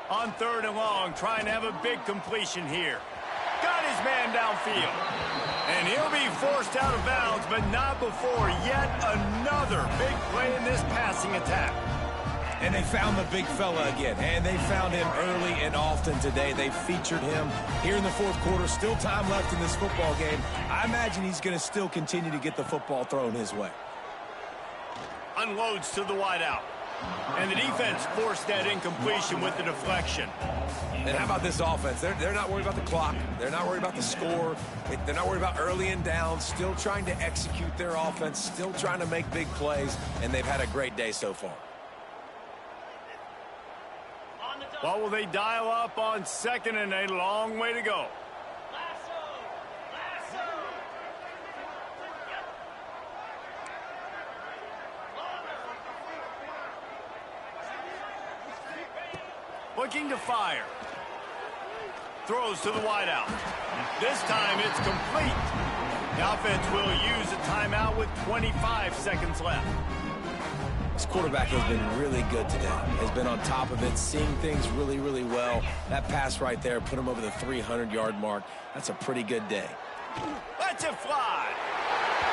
[SPEAKER 1] On 3rd and long, trying to have a big completion here. Got his man downfield. And he'll be forced out of bounds, but not before yet another big play in this passing attack.
[SPEAKER 2] And they found the big fella again, and they found him early and often today. They featured him here in the 4th quarter. Still time left in this football game. I imagine he's going to still continue to get the football thrown his way.
[SPEAKER 1] Unloads to the wideout. And the defense forced that incompletion with the deflection.
[SPEAKER 2] And how about this offense? They're not worried about the clock. They're not worried about the score. They're not worried about early and down. Still trying to execute their offense. Still trying to make big plays. And they've had a great day so far.
[SPEAKER 1] What will they dial up on 2nd and a long way to go? Looking to fire. Throws to the wideout. This time it's complete. The offense will use a timeout with 25 seconds left.
[SPEAKER 2] This quarterback has been really good today. Has been on top of it, seeing things really, really well. That pass right there put him over the 300-yard mark. That's a pretty good day.
[SPEAKER 1] Lets it fly.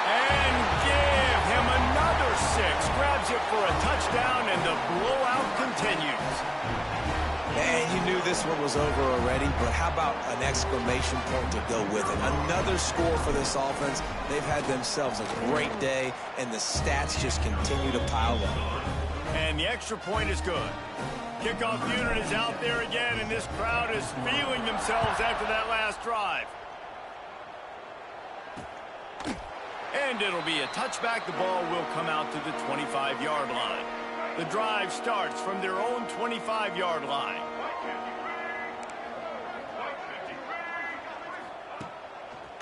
[SPEAKER 1] And give him another 6. Grabs it for a touchdown, and the blowout continues.
[SPEAKER 2] And you knew this one was over already, but how about an exclamation point to go with it? Another score for this offense. They've had themselves a great day, and the stats just continue to pile up.
[SPEAKER 1] And the extra point is good. Kickoff unit is out there again, and this crowd is feeling themselves after that last drive. And it'll be a touchback. The ball will come out to the 25-yard line. The drive starts from their own 25-yard line.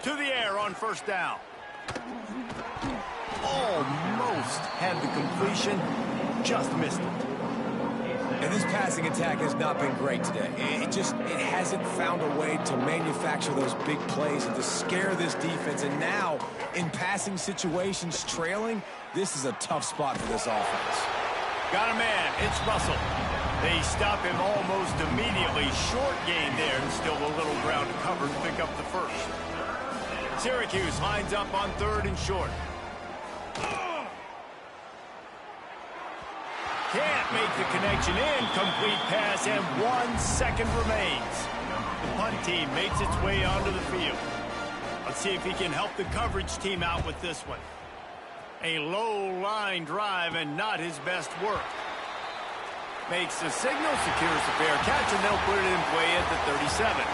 [SPEAKER 1] To the air on 1st down. Almost had the completion, just missed it.
[SPEAKER 2] And this passing attack has not been great today. It hasn't found a way to manufacture those big plays and to scare this defense. And now, in passing situations, trailing, this is a tough spot for this offense.
[SPEAKER 1] Got a man. It's Russell. They stop him almost immediately. Short gain there, and still a little ground to cover to pick up the first. Syracuse lines up on 3rd and short. Can't make the connection. Incomplete pass, and 1 second remains. The punt team makes its way onto the field. Let's see if he can help the coverage team out with this one. A low line drive and not his best work. Makes the signal, secures the fair catch, and they'll put it in play at the 37.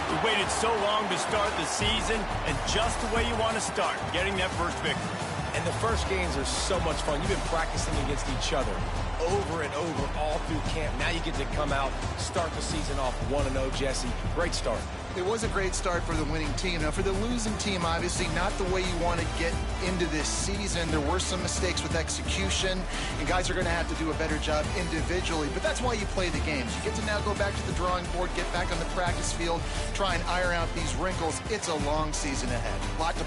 [SPEAKER 1] We waited so long to start the season, and just the way you want to start, getting that first victory.
[SPEAKER 2] And the first games are so much fun. You've been practicing against each other over and over all through camp. Now you get to come out, start the season off 1-0, Jesse. Great start.
[SPEAKER 3] It was a great start for the winning team. Now, for the losing team, obviously not the way you want to get into this season. There were some mistakes with execution, and guys are going to have to do a better job individually. But that's why you play the games. You get to now go back to the drawing board, get back on the practice field, try and iron out these wrinkles. It's a long season ahead. A lot to...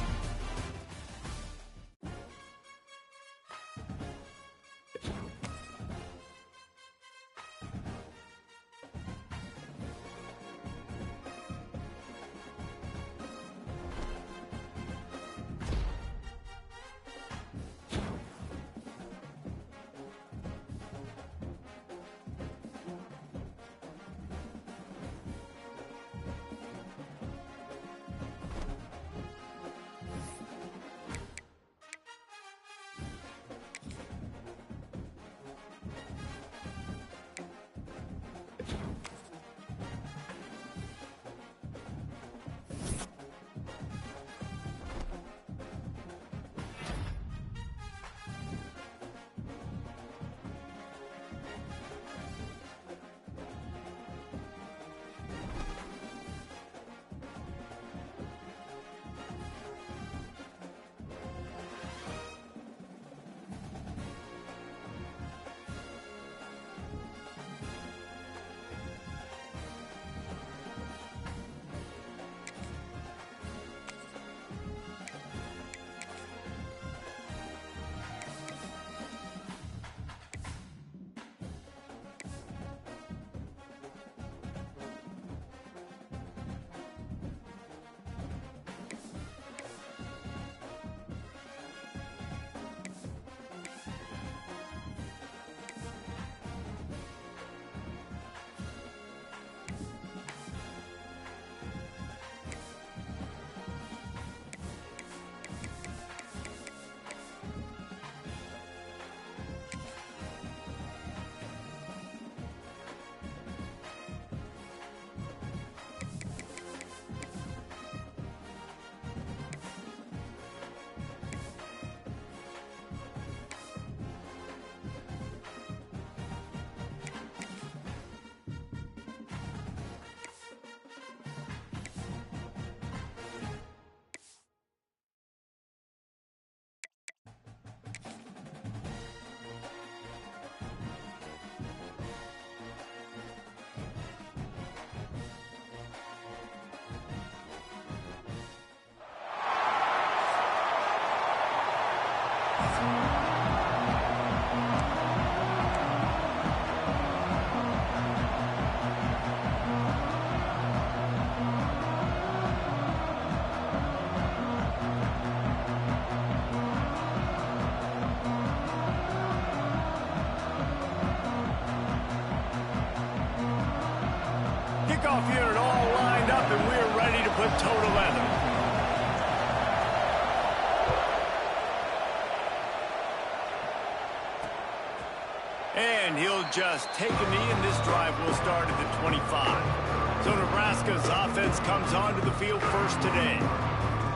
[SPEAKER 1] Kickoff unit all lined up, and we're ready to put toe to leather. And he'll just take a knee, and this drive will start at the 25. So Nebraska's offense comes onto the field first today.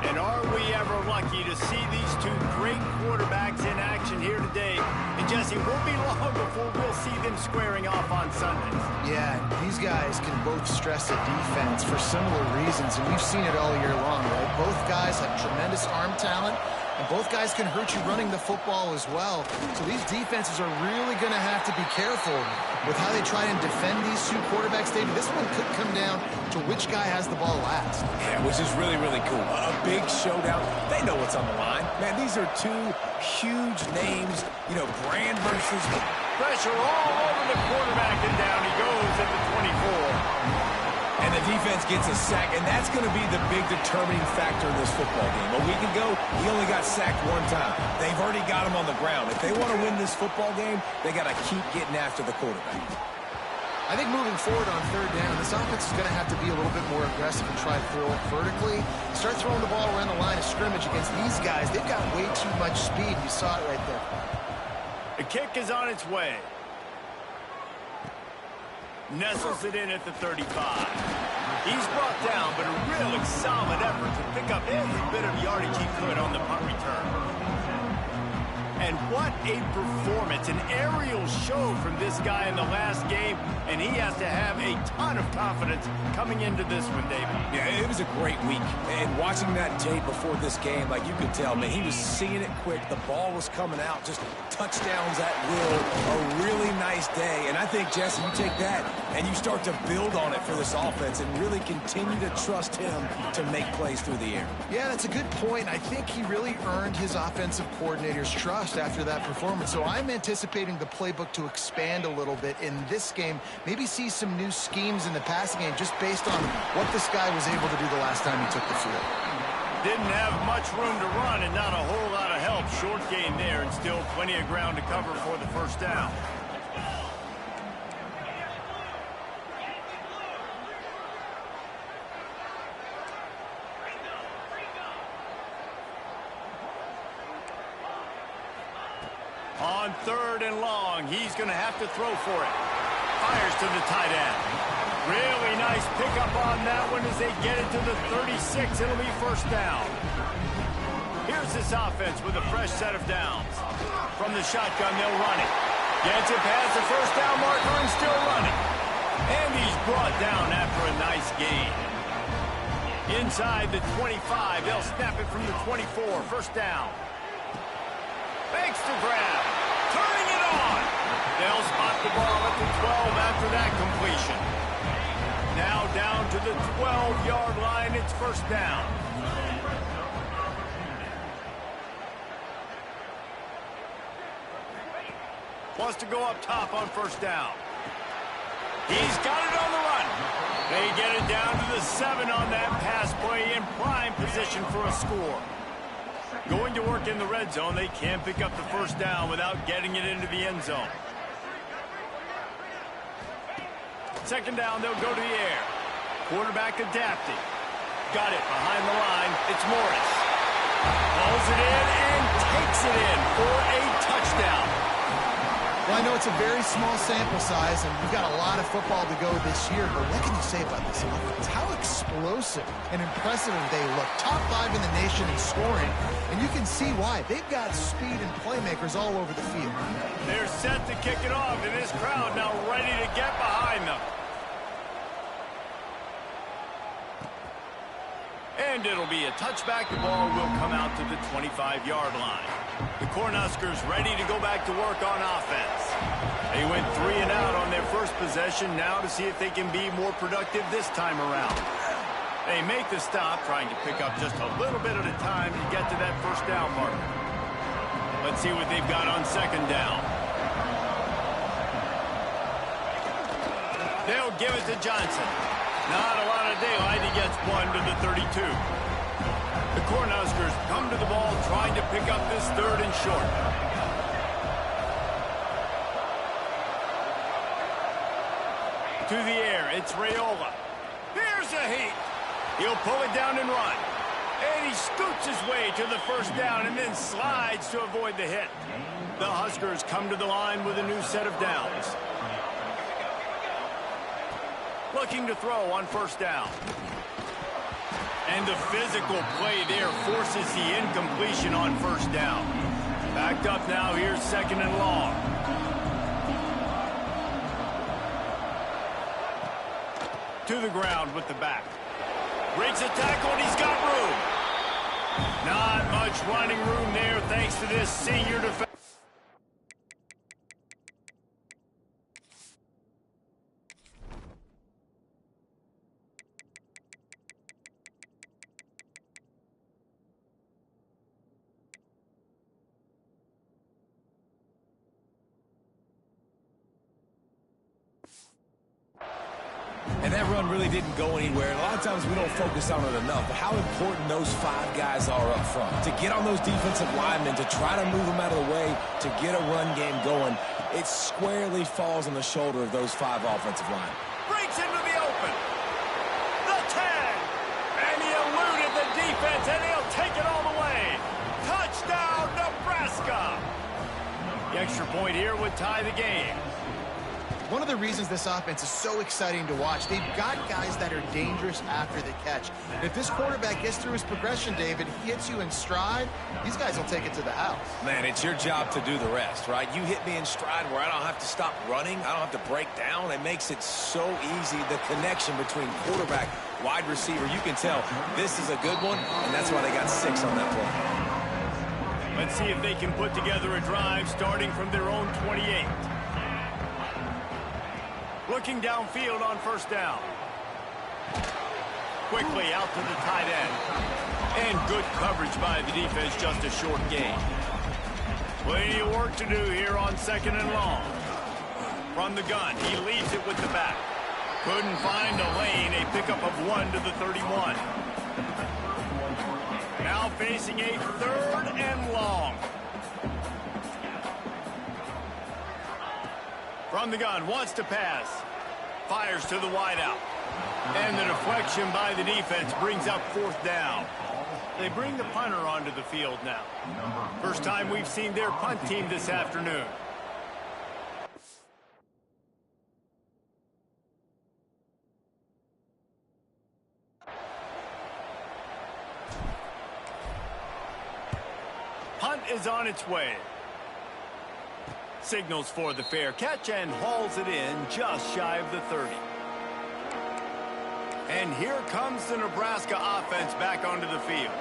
[SPEAKER 1] And are we ever lucky to see these two great quarterbacks in action here today? And Jesse, it won't be long before we'll see them squaring off on Sundays.
[SPEAKER 3] Yeah, these guys can both stress a defense for similar reasons, and we've seen it all year long, right? Both guys have tremendous arm talent, and both guys can hurt you running the football as well. So these defenses are really going to have to be careful with how they try and defend these two quarterbacks, David. This one could come down to which guy has the ball last.
[SPEAKER 2] Yeah, which is really, really cool. A big showdown. They know what's on the line. Man, these are two huge names, you know, brand versus...
[SPEAKER 1] Pressure all over the quarterback, and down he goes at the 24.
[SPEAKER 2] And the defense gets a sack, and that's going to be the big determining factor in this football game. A week ago, he only got sacked one time. They've already got him on the ground. If they want to win this football game, they got to keep getting after the quarterback.
[SPEAKER 3] I think moving forward on third down, this offense is going to have to be a little bit more aggressive and try to throw it vertically. Start throwing the ball around the line of scrimmage against these guys. They've got way too much speed. You saw it right there.
[SPEAKER 1] The kick is on its way. Nestles it in at the 35. He's brought down, but a really solid effort to pick up every bit of yardage he could on the punt return. And what a performance, an aerial show from this guy in the last game, and he has to have a ton of confidence coming into this one, David.
[SPEAKER 2] Yeah, it was a great week. And watching that tape before this game, like you could tell, man, he was seeing it quick. The ball was coming out, just touchdowns at will. A really nice day. And I think, Jesse, you take that and you start to build on it for this offense and really continue to trust him to make plays through the air.
[SPEAKER 3] Yeah, that's a good point. I think he really earned his offensive coordinator's trust after that performance. So I'm anticipating the playbook to expand a little bit in this game. Maybe see some new schemes in the passing game just based on what this guy was able to do the last time he took the field.
[SPEAKER 1] Didn't have much room to run and not a whole lot of help. Short gain there and still plenty of ground to cover for the first down. On 3rd and long, he's going to have to throw for it. Fires to the tight end. Really nice pickup on that one as they get it to the 36. It'll be first down. Here's this offense with a fresh set of downs. From the shotgun, they'll run it. Gets it past the first down marker and still running. And he's brought down after a nice gain. Inside the 25, they'll snap it from the 24. First down. Fakes to grab. Turning it on. They'll spot the ball at the 12 after that completion. Now down to the 12-yard line. It's first down. Wants to go up top on first down. He's got it on the run. They get it down to the 7 on that pass play in prime position for a score. Going to work in the red zone, they can't pick up the first down without getting it into the end zone. Second down, they'll go to the air. Quarterback adapting. Got it behind the line. It's Morris. Pulls it in and takes it in for a touchdown.
[SPEAKER 3] Well, I know it's a very small sample size, and we've got a lot of football to go this year, but what can you say about this offense? How explosive and impressive they look. Top 5 in the nation in scoring, and you can see why. They've got speed and playmakers all over the field.
[SPEAKER 1] They're set to kick it off, and this crowd now ready to get behind them. And it'll be a touchback. The ball will come out to the 25-yard line. The Cornhuskers ready to go back to work on offense. They went 3 and out on their first possession. Now to see if they can be more productive this time around. They make the stop, trying to pick up just a little bit at a time to get to that first down marker. Let's see what they've got on second down. They'll give it to Johnson. Not a lot of daylight. He gets 1 to the 32. The Cornhuskers come to the ball trying to pick up this 3rd and short. To the air, it's Raiola. Here's a heat. He'll pull it down and run. And he scoots his way to the first down and then slides to avoid the hit. The Huskers come to the line with a new set of downs. Looking to throw on first down. And the physical play there forces the incompletion on first down. Backed up now, here's second and long. To the ground with the back. Breaks a tackle and he's got room. Not much running room there thanks to this senior defense.
[SPEAKER 2] And that run really didn't go anywhere. And a lot of times we don't focus on it enough. But how important those 5 guys are up front. To get on those defensive linemen, to try to move them out of the way, to get a run game going, it squarely falls on the shoulder of those 5 offensive linemen.
[SPEAKER 1] Breaks into the open. The 10. And he eluded the defense, and he'll take it all the way. Touchdown, Nebraska. The extra point here would tie the game.
[SPEAKER 3] one of the reasons this offense is so exciting to watch. They've got guys that are dangerous after the catch. And if this quarterback gets through his progression, David, he hits you in stride, these guys will take it to the house.
[SPEAKER 2] Man, it's your job to do the rest, right? You hit me in stride where I don't have to stop running. I don't have to break down. It makes it so easy. The connection between quarterback, wide receiver, you can tell this is a good one, and that's why they got 6 on that play.
[SPEAKER 1] Let's see if they can put together a drive starting from their own 28. Looking downfield on first down. Quickly out to the tight end. And good coverage by the defense, just a short gain. Plenty of work to do here on 2nd and long. From the gun, he leads it with the back. Couldn't find a lane, a pickup of 1 to the 31. Now facing a 3rd and long. From the gun, wants to pass. Fires to the wideout. And the deflection by the defense brings up 4th down. They bring the punter onto the field now. First time we've seen their punt team this afternoon. Punt is on its way. Signals for the fair catch and hauls it in just shy of the 30. And here comes the Nebraska offense back onto the field.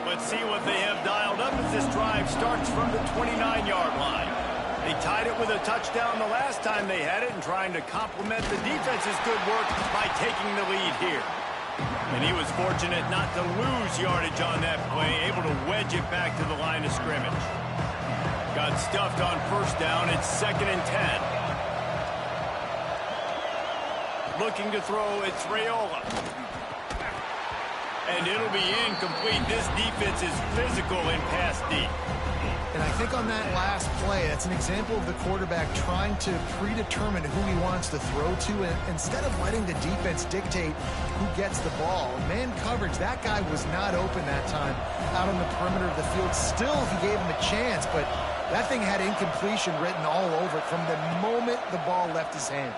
[SPEAKER 1] Let's see what they have dialed up as this drive starts from the 29-yard line. They tied it with a touchdown the last time they had it and trying to complement the defense's good work by taking the lead here. And he was fortunate not to lose yardage on that play, able to wedge it back to the line of scrimmage. Got stuffed on first down. It's 2nd and 10. Looking to throw, it's Raiola. And it'll be incomplete. This defense is physical in pass deep.
[SPEAKER 3] And I think on that last play, that's an example of the quarterback trying to predetermine who he wants to throw to, and instead of letting the defense dictate who gets the ball. Man coverage, that guy was not open that time out on the perimeter of the field. Still, he gave him a chance, but that thing had incompletion written all over it from the moment the ball left his hand.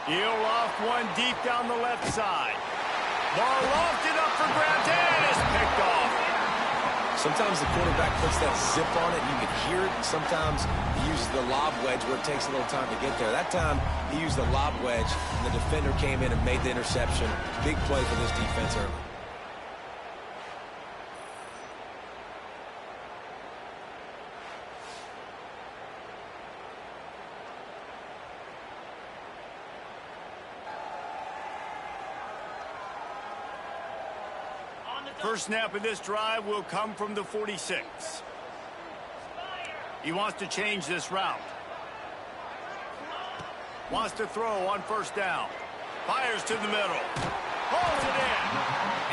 [SPEAKER 1] He'll loft one deep down the left side. Ball lofted up for grabs and is picked off.
[SPEAKER 2] Sometimes the quarterback puts that zip on it, and you can hear it. Sometimes he uses the lob wedge where it takes a little time to get there. That time, he used the lob wedge, and the defender came in and made the interception. Big play for this defense early.
[SPEAKER 1] First snap of this drive will come from the 46. He wants to change this route. Wants to throw on first down. Fires to the middle. Holds it in.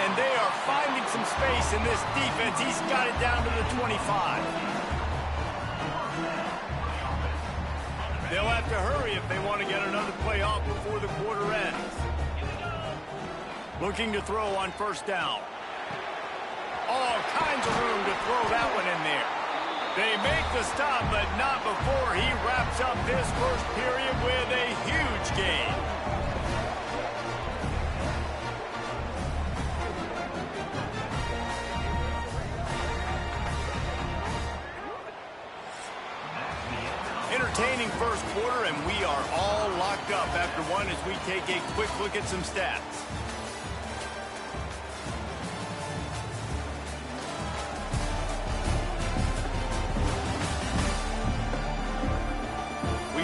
[SPEAKER 1] And they are finding some space in this defense. He's got it down to the 25. They'll have to hurry if they want to get another play off before the quarter ends. Looking to throw on first down. All kinds of room to throw that one in there. They make the stop, but not before he wraps up this first period with a huge gain. Entertaining first quarter, and we are all locked up after one as we take a quick look at some stats.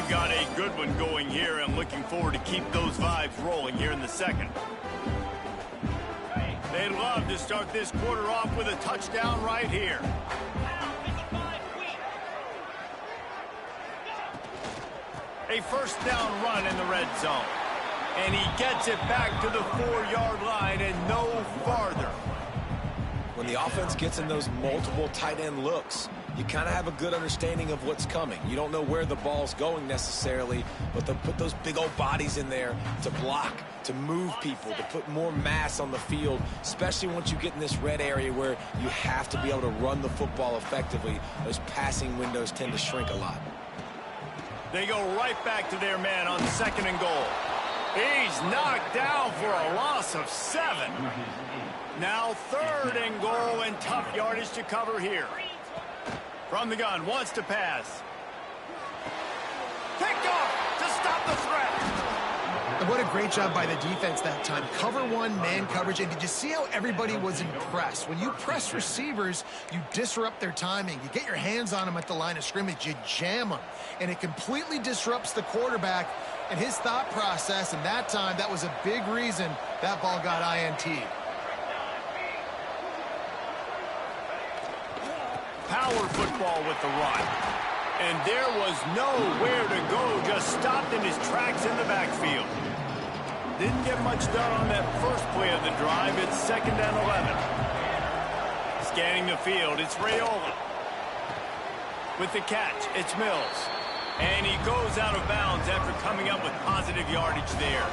[SPEAKER 1] Got a good one going here. I'm looking forward to keep those vibes rolling here in the second. They'd love to start this quarter off with a touchdown right here. A first down run in the red zone. And he gets it back to the 4-yard line and no farther.
[SPEAKER 2] When the offense gets in those multiple tight end looks, you kind of have a good understanding of what's coming. You don't know where the ball's going necessarily, but they'll put those big old bodies in there to block, to move people, to put more mass on the field, especially once you get in this red area where you have to be able to run the football effectively. Those passing windows tend to shrink a lot.
[SPEAKER 1] They go right back to their man on 2nd and goal. He's knocked down for a loss of 7. Now 3rd and goal, and tough yardage to cover here. From the gun, wants to pass. Picked off to stop the threat.
[SPEAKER 3] And what a great job by the defense that time. Cover 1, man coverage. And did you see how everybody was impressed? When you press receivers, you disrupt their timing. You get your hands on them at the line of scrimmage. You jam them. And it completely disrupts the quarterback and his thought process. And that time, that was a big reason that ball got INT.
[SPEAKER 1] Power football with the run. And there was nowhere to go. Just stopped in his tracks in the backfield. Didn't get much done on that first play of the drive. It's 2nd and 11. Scanning the field, it's Raiola. With the catch, it's Mills. And he goes out of bounds after coming up with positive yardage there.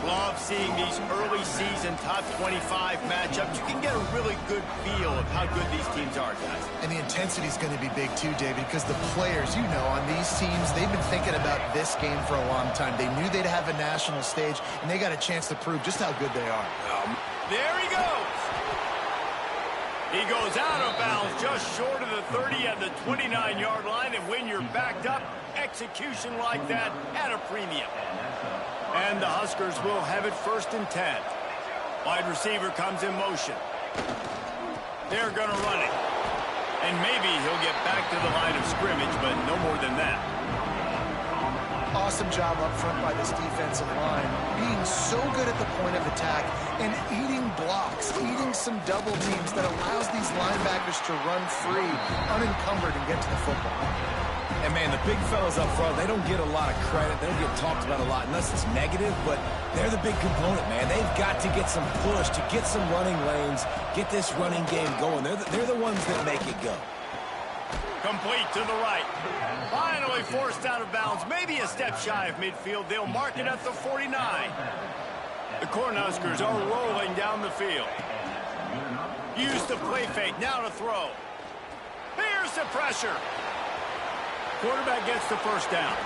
[SPEAKER 1] Love seeing these early season top 25 matchups. You can get a really good feel of how good these teams are, guys.
[SPEAKER 3] And the intensity is going to be big too, David, because the players, you know, on these teams, they've been thinking about this game for a long time. They knew they'd have a national stage, and they got a chance to prove just how good they are.
[SPEAKER 1] There he goes. He goes out of bounds just short of the 30 at the 29-yard line, and when you're backed up, execution like that at a premium. And the Huskers will have it 1st and 10. Wide receiver comes in motion. They're going to run it. And maybe he'll get back to the line of scrimmage, but no more than that.
[SPEAKER 3] Awesome job up front by this defensive line, being so good at the point of attack and eating blocks, eating some double teams that allows these linebackers to run free, unencumbered, and get to the football.
[SPEAKER 2] And, man, the big fellas up front, they don't get a lot of credit. They don't get talked about a lot unless it's negative, but they're the big component, man. They've got to get some push, to get some running lanes, get this running game going. They're the ones that make it go.
[SPEAKER 1] Complete to the right. Finally forced out of bounds. Maybe a step shy of midfield. They'll mark it at the 49. The Cornhuskers are rolling down the field. Use the play fake. Now to throw. Here's the pressure. Quarterback gets the 1st down.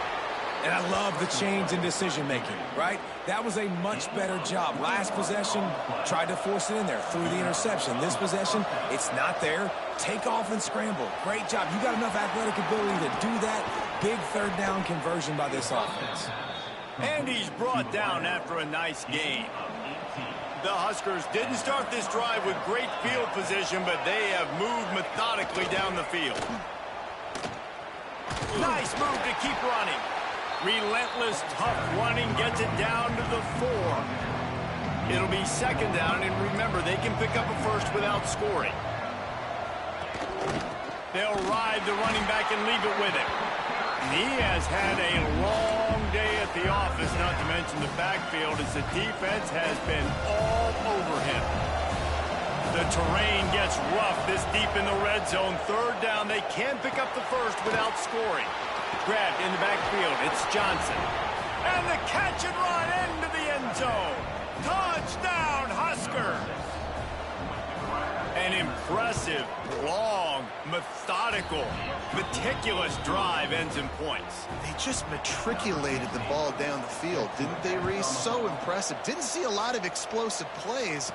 [SPEAKER 2] And I love the change in decision-making, right? That was a much better job. Last possession, tried to force it in there, threw the interception. This possession, it's not there. Take off and scramble. Great job. You got enough athletic ability to do that. Big 3rd down conversion by this offense.
[SPEAKER 1] And he's brought down after a nice gain. The Huskers didn't start this drive with great field position, but they have moved methodically down the field. Nice move to keep running. Relentless, tough running gets it down to the 4. It'll be 2nd down, and remember, they can pick up a 1st without scoring. They'll ride the running back and leave it with him. He has had a long day at the office, not to mention the backfield, as the defense has been all over him. The terrain gets rough this deep in the red zone. 3rd down, they can pick up the 1st without scoring. Grabbed in the backfield, it's Johnson. And the catch and run into the end zone. Touchdown, Huskers! An impressive, long, methodical, meticulous drive ends in points.
[SPEAKER 3] They just matriculated the ball down the field, didn't they, Reese? So impressive. Didn't see a lot of explosive plays,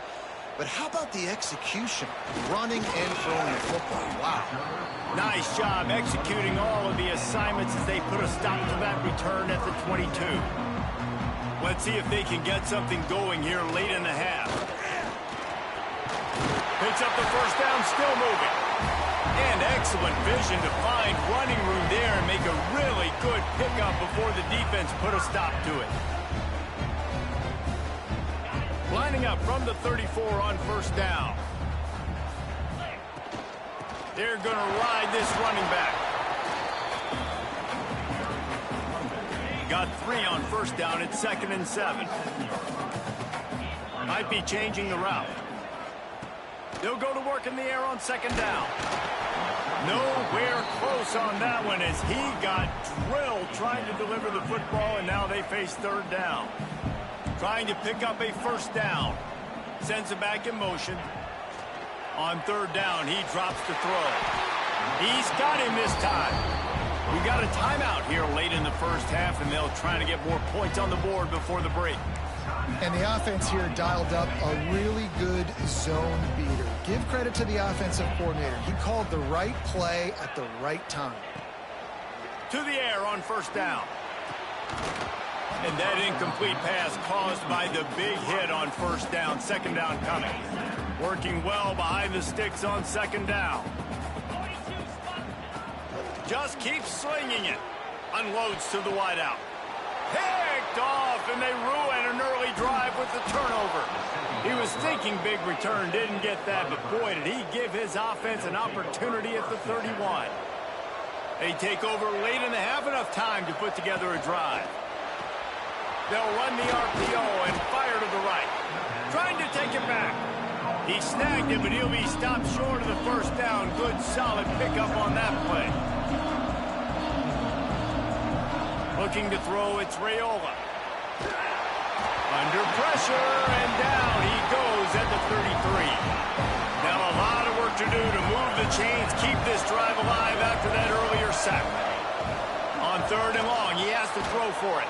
[SPEAKER 3] but how about the execution? Running and throwing the football. Wow.
[SPEAKER 1] Nice job executing all of the assignments as they put a stop to that return at the 22. Let's see if they can get something going here late in the half. Picks up the 1st down, still moving. And excellent vision to find running room there and make a really good pickup before the defense put a stop to it. Lining up from the 34 on 1st down. They're going to ride this running back. Got 3 on 1st down. It's 2nd and 7. Might be changing the route. They'll go to work in the air on 2nd down. Nowhere close on that one as he got drilled trying to deliver the football, and now they face 3rd down. Trying to pick up a 1st down. Sends it back in motion. On 3rd down, he drops the throw. He's got him this time. We got a timeout here late in the first half, and they'll try to get more points on the board before the break.
[SPEAKER 3] And the offense here dialed up a really good zone beater. Give credit to the offensive coordinator. He called the right play at the right time.
[SPEAKER 1] To the air on first down. And that incomplete pass caused by the big hit on first down. Second down coming. Working well behind the sticks on second down. Just keeps slinging it. Unloads to the wideout. Picked off, and they ruin an early drive with the turnover. He was thinking big return, didn't get that, but boy, did he give his offense an opportunity at the 31. They take over late in the half, enough time to put together a drive. They'll run the RPO and fire to the right. Trying to take it back. He snagged it, but he'll be stopped short of the first down. Good, solid pickup on that play. Looking to throw, it's Raiola. Under pressure, and down he goes at the 33. Now a lot of work to do to move the chains, keep this drive alive after that earlier sack. On third and long, he has to throw for it.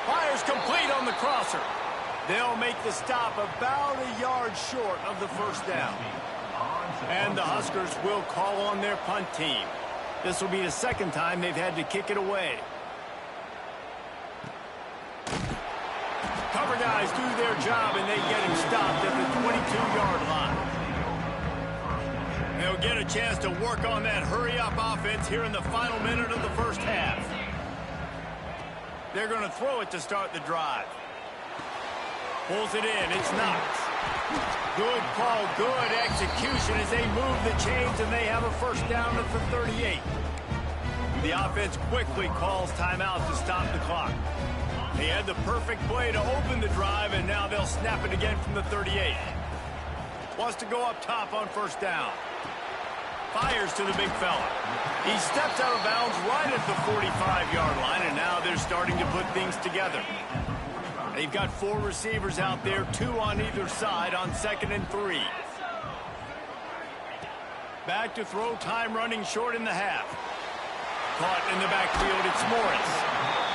[SPEAKER 1] Fires complete on the crosser. They'll make the stop about a yard short of the first down. And the Huskers will call on their punt team. This will be the second time they've had to kick it away. Cover guys do their job, and they get him stopped at the 22-yard line. They'll get a chance to work on that hurry-up offense here in the final minute of the first half. They're going to throw it to start the drive. Pulls it in. It's Knox. Good call, good execution as they move the chains, and they have a first down at the 38. The offense quickly calls timeout to stop the clock. They had the perfect play to open the drive, and now they'll snap it again from the 38. Wants to go up top on first down. Fires to the big fella. He steps out of bounds right at the 45-yard line, and now they're starting to put things together. They've got 4 receivers out there, 2 on either side on 2nd and 3. Back to throw, time running short in the half. Caught in the backfield, it's Morris.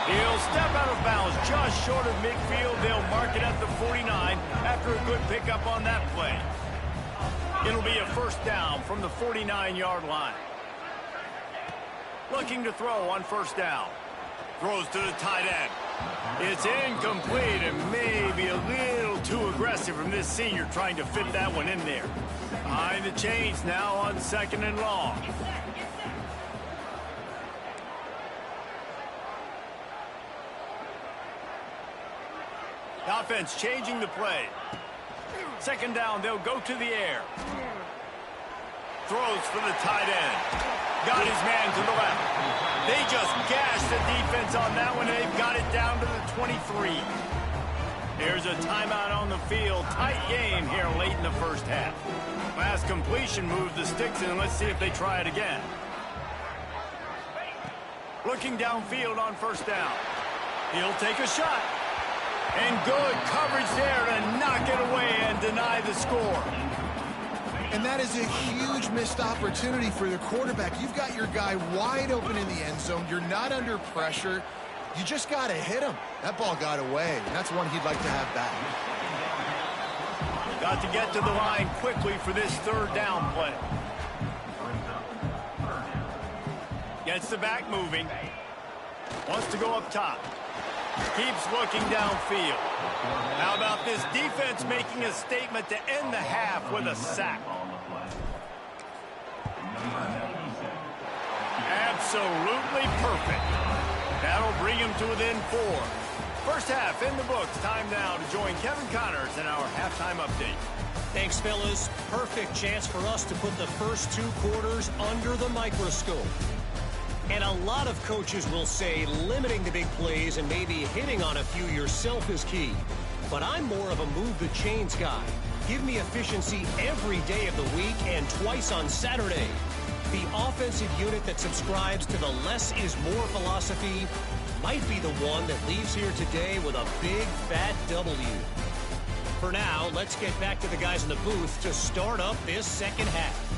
[SPEAKER 1] He'll step out of bounds just short of midfield. They'll mark it at the 49 after a good pickup on that play. It'll be a first down from the 49-yard line. Looking to throw on first down. Throws to the tight end. It's incomplete and maybe a little too aggressive from this senior trying to fit that one in there. Behind the chains now on 2nd and long. The offense changing the play. Second down, they'll go to the air. Throws for the tight end. Got his man to the left. They just gashed the defense on that one, and they've got it down to the 23. There's a timeout on the field. Tight game here late in the first half. Last completion moved the sticks in. Let's see if they try it again. Looking downfield on first down. He'll take a shot. And good coverage there to knock it away and deny the score.
[SPEAKER 3] And that is a huge missed opportunity for the quarterback. You've got your guy wide open in the end zone. You're not under pressure. You just got to hit him. That ball got away, and that's one he'd like to have back.
[SPEAKER 1] Got to get to the line quickly for this third down play. Gets the back moving. Wants to go up top. Keeps looking downfield. How about this defense making a statement to end the half with a sack? Absolutely perfect. That'll bring him to within 4. First half in the books. Time now to join Kevin Connors in our halftime update.
[SPEAKER 4] Thanks, fellas. Perfect chance for us to put the first 2 quarters under the microscope. And a lot of coaches will say limiting the big plays and maybe hitting on a few yourself is key. But I'm more of a move the chains guy. Give me efficiency every day of the week and twice on Saturday. The offensive unit that subscribes to the less is more philosophy might be the one that leaves here today with a big fat W. For now, let's get back to the guys in the booth to start up this second half.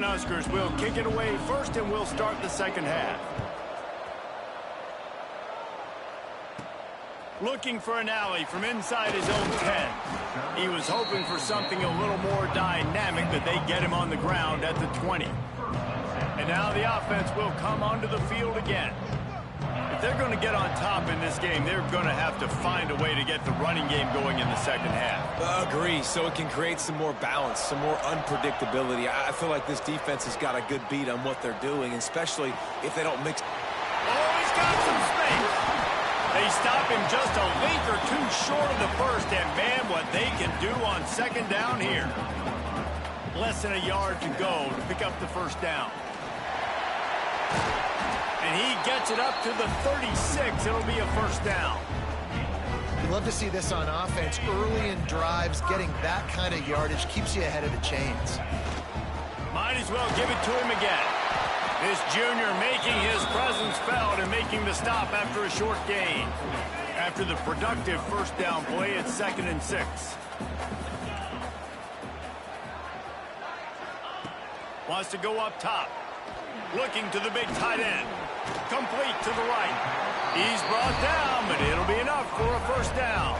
[SPEAKER 1] Cornhuskers will kick it away first, and we'll start the second half. Looking for an alley from inside his own 10. He was hoping for something a little more dynamic, but they get him on the ground at the 20. And now the offense will come onto the field again. If they're going to get on top in this game, they're going to have to find a way to get the running game going in the second half.
[SPEAKER 2] Agree, so it can create some more balance, some more unpredictability. I feel like this defense has got a good beat on what they're doing, especially if they don't mix.
[SPEAKER 1] Oh, he's got some space. They stop him just a length or two short of the first, and man, what they can do on second down here. Less than a yard to go to pick up the first down. And he gets it up to the 36. It'll be a first down.
[SPEAKER 3] You love to see this on offense. Early in drives, getting that kind of yardage keeps you ahead of the chains.
[SPEAKER 1] Might as well give it to him again. This junior making his presence felt and making the stop after a short gain. After the productive first down play, it's 2nd and 6. Wants to go up top. Looking to the big tight end. Complete to the right. He's brought down, but it'll be enough for a first down.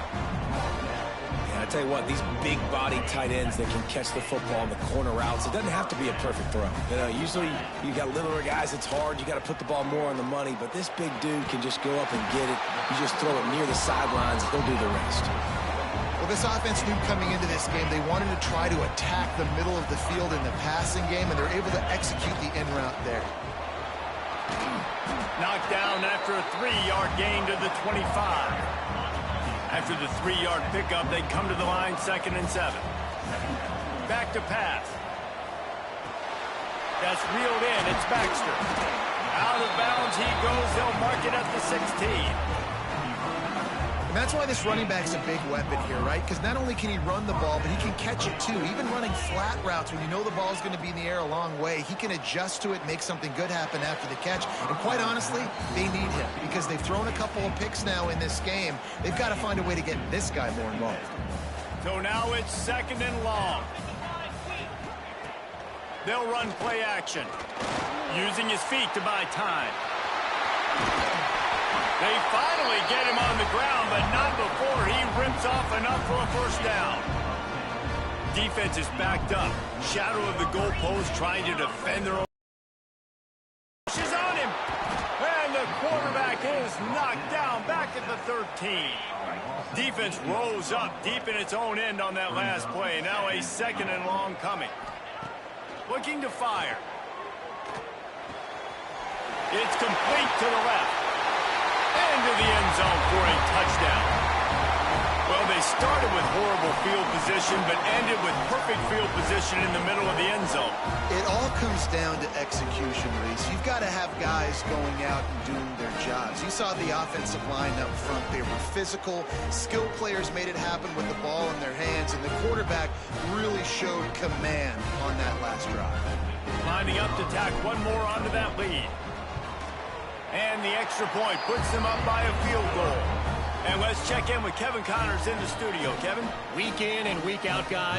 [SPEAKER 2] Yeah, I tell you what, these big-body tight ends that can catch the football on the corner routes, it doesn't have to be a perfect throw. You know, usually you got littler guys, it's hard. You got to put the ball more on the money, but this big dude can just go up and get it. You just throw it near the sidelines, he'll do the rest.
[SPEAKER 3] Well, this offense knew coming into this game they wanted to try to attack the middle of the field in the passing game, and they're able to execute the in route there.
[SPEAKER 1] Knocked down after a 3-yard gain to the 25. After the 3-yard pickup, they come to the line 2nd and 7. Back to pass. That's reeled in. It's Baxter. Out of bounds he goes. They'll mark it at the 16.
[SPEAKER 3] And that's why this running back's a big weapon here, right? Because not only can he run the ball, but he can catch it too. Even running flat routes, when you know the ball's going to be in the air a long way, he can adjust to it, make something good happen after the catch. And quite honestly, they need him because they've thrown a couple of picks now in this game. They've got to find a way to get this guy more involved.
[SPEAKER 1] So now it's 2nd and long. They'll run play action, using his feet to buy time. They finally get him on the ground, but not before he rips off enough for a first down. Defense is backed up. Shadow of the goalpost trying to defend their own. She's on him. And the quarterback is knocked down back at the 13. Defense rose up deep in its own end on that last play. Now a 2nd and long coming. Looking to fire. It's complete to the left. Into the end zone for a touchdown. Well, they started with horrible field position, but ended with perfect field position in the middle of the end zone.
[SPEAKER 3] It all comes down to execution, Reese. You've got to have guys going out and doing their jobs. You saw the offensive line up front. They were physical. Skilled players made it happen with the ball in their hands, and the quarterback really showed command on that last drive.
[SPEAKER 1] Lining up to tack one more onto that lead. And the extra point puts them up by a field goal. And let's check in with Kevin Connors in the studio. Kevin?
[SPEAKER 4] Week in and week out, guys.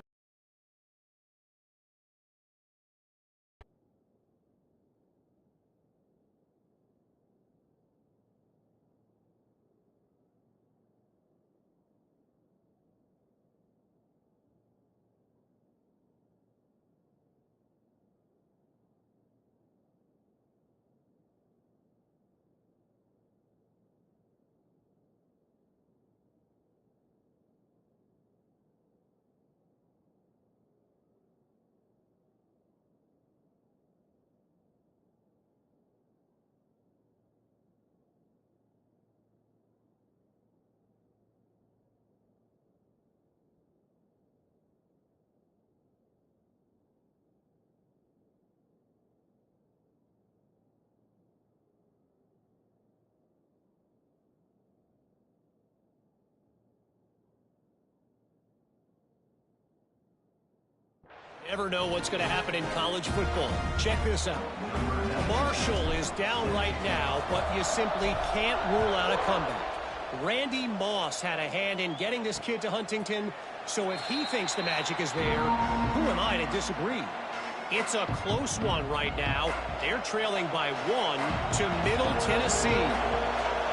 [SPEAKER 4] Never know what's going to happen in college football. Check this out. Marshall is down right now, but you simply can't rule out a comeback. Randy Moss had a hand in getting this kid to Huntington, so if he thinks the magic is there, who am I to disagree? It's a close one right now. They're trailing by 1 to Middle Tennessee.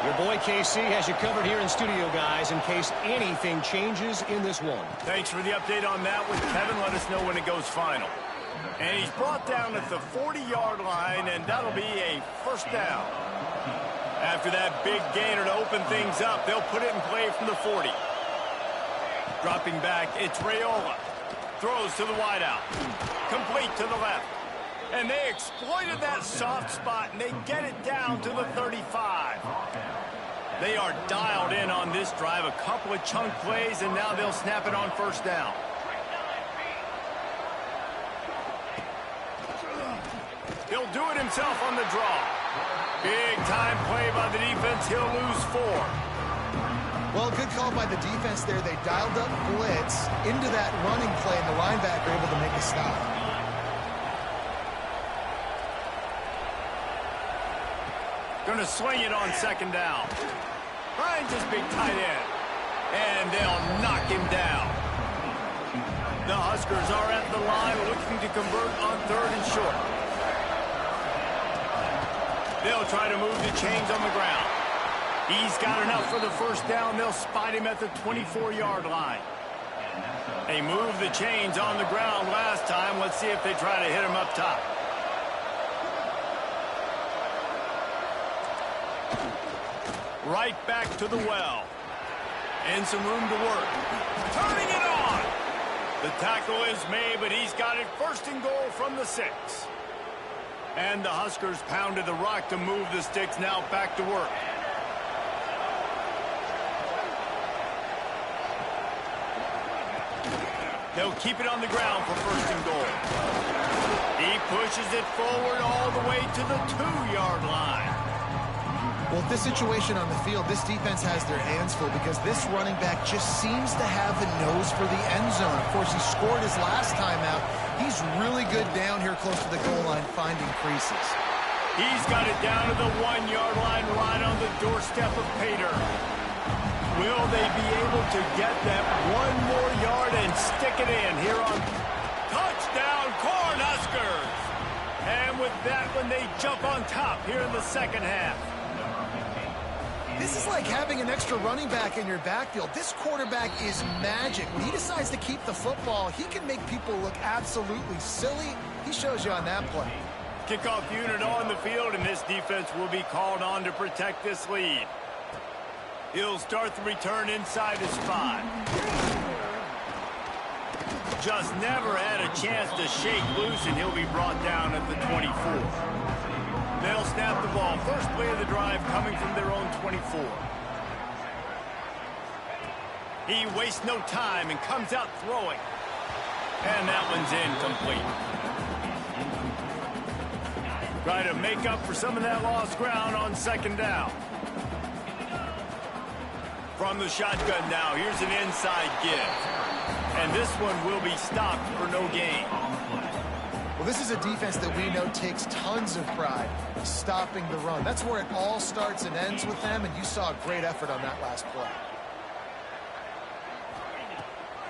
[SPEAKER 4] Your boy KC has you covered here in studio, guys, in case anything changes in this one.
[SPEAKER 1] Thanks for the update on that with Kevin. Let us know when it goes final. And he's brought down at the 40-yard line, and that'll be a first down. After that big gainer to open things up, they'll put it in play from the 40. Dropping back, it's Raiola. Throws to the wideout. Complete to the left. And they exploited that soft spot, and they get it down to the 35. They are dialed in on this drive. A couple of chunk plays, and now they'll snap it on first down. He'll do it himself on the draw. Big time play by the defense. He'll lose 4.
[SPEAKER 3] Well, good call by the defense there. They dialed up blitz into that running play, and the linebacker able to make a stop.
[SPEAKER 1] Going to swing it on second down. Finds his big tight end. And they'll knock him down. The Huskers are at the line looking to convert on 3rd and short. They'll try to move the chains on the ground. He's got enough for the first down. They'll spot him at the 24-yard line. They moved the chains on the ground last time. Let's see if they try to hit him up top. Right back to the well. And some room to work. Turning it on. The tackle is made, but he's got it 1st and goal from the 6. And the Huskers pounded the rock to move the sticks. Now back to work. They'll keep it on the ground for 1st and goal. He pushes it forward all the way to the 2-yard line.
[SPEAKER 3] Well, this situation on the field, this defense has their hands full because this running back just seems to have the nose for the end zone. Of course, he scored his last time out. He's really good down here close to the goal line, finding creases.
[SPEAKER 1] He's got it down to the 1-yard line, right on the doorstep of Pater. Will they be able to get that 1 more yard and stick it in here on touchdown Cornhuskers? And with that one, they jump on top here in the second half.
[SPEAKER 3] This is like having an extra running back in your backfield. This quarterback is magic. When he decides to keep the football, he can make people look absolutely silly. He shows you on that play.
[SPEAKER 1] Kickoff unit on the field, and this defense will be called on to protect this lead. He'll start the return inside his 5. Just never had a chance to shake loose, and he'll be brought down at the 24. They'll snap the ball. First play of the drive coming from their own 24. He wastes no time and comes out throwing. And that one's incomplete. Try to make up for some of that lost ground on second down. From the shotgun now, here's an inside give. And this one will be stopped for no gain.
[SPEAKER 3] Well, this is a defense that we know takes tons of pride stopping the run. That's where it all starts and ends with them, and you saw a great effort on that last play.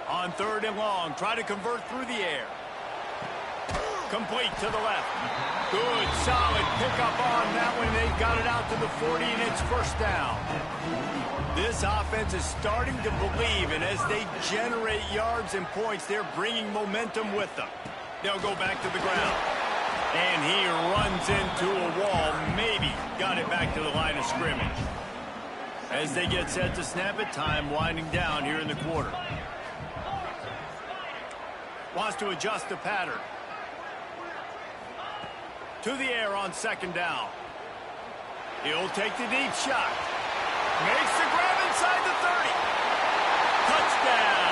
[SPEAKER 1] On 3rd and long, try to convert through the air. Complete to the left. Good, solid pickup on that one. They've got it out to the 40, and it's first down. This offense is starting to believe, and as they generate yards and points, they're bringing momentum with them. They'll go back to the ground. And he runs into a wall. Maybe got it back to the line of scrimmage. As they get set to snap it, time winding down here in the quarter. Wants to adjust the pattern. To the air on second down. He'll take the deep shot. Makes the grab inside the 30. Touchdown.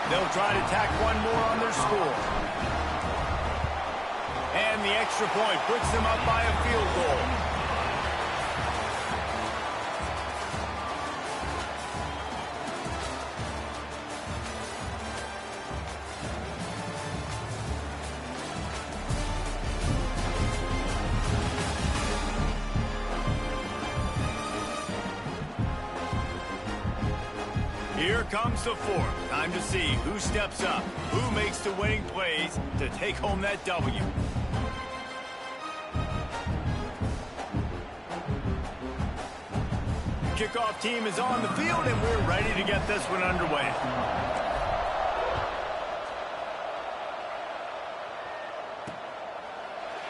[SPEAKER 1] They'll try to tack one more on their score. And the extra point puts them up by a field goal. Here comes the fourth. Time to see who steps up, who makes the winning plays to take home that W. Kickoff team is on the field, and we're ready to get this one underway.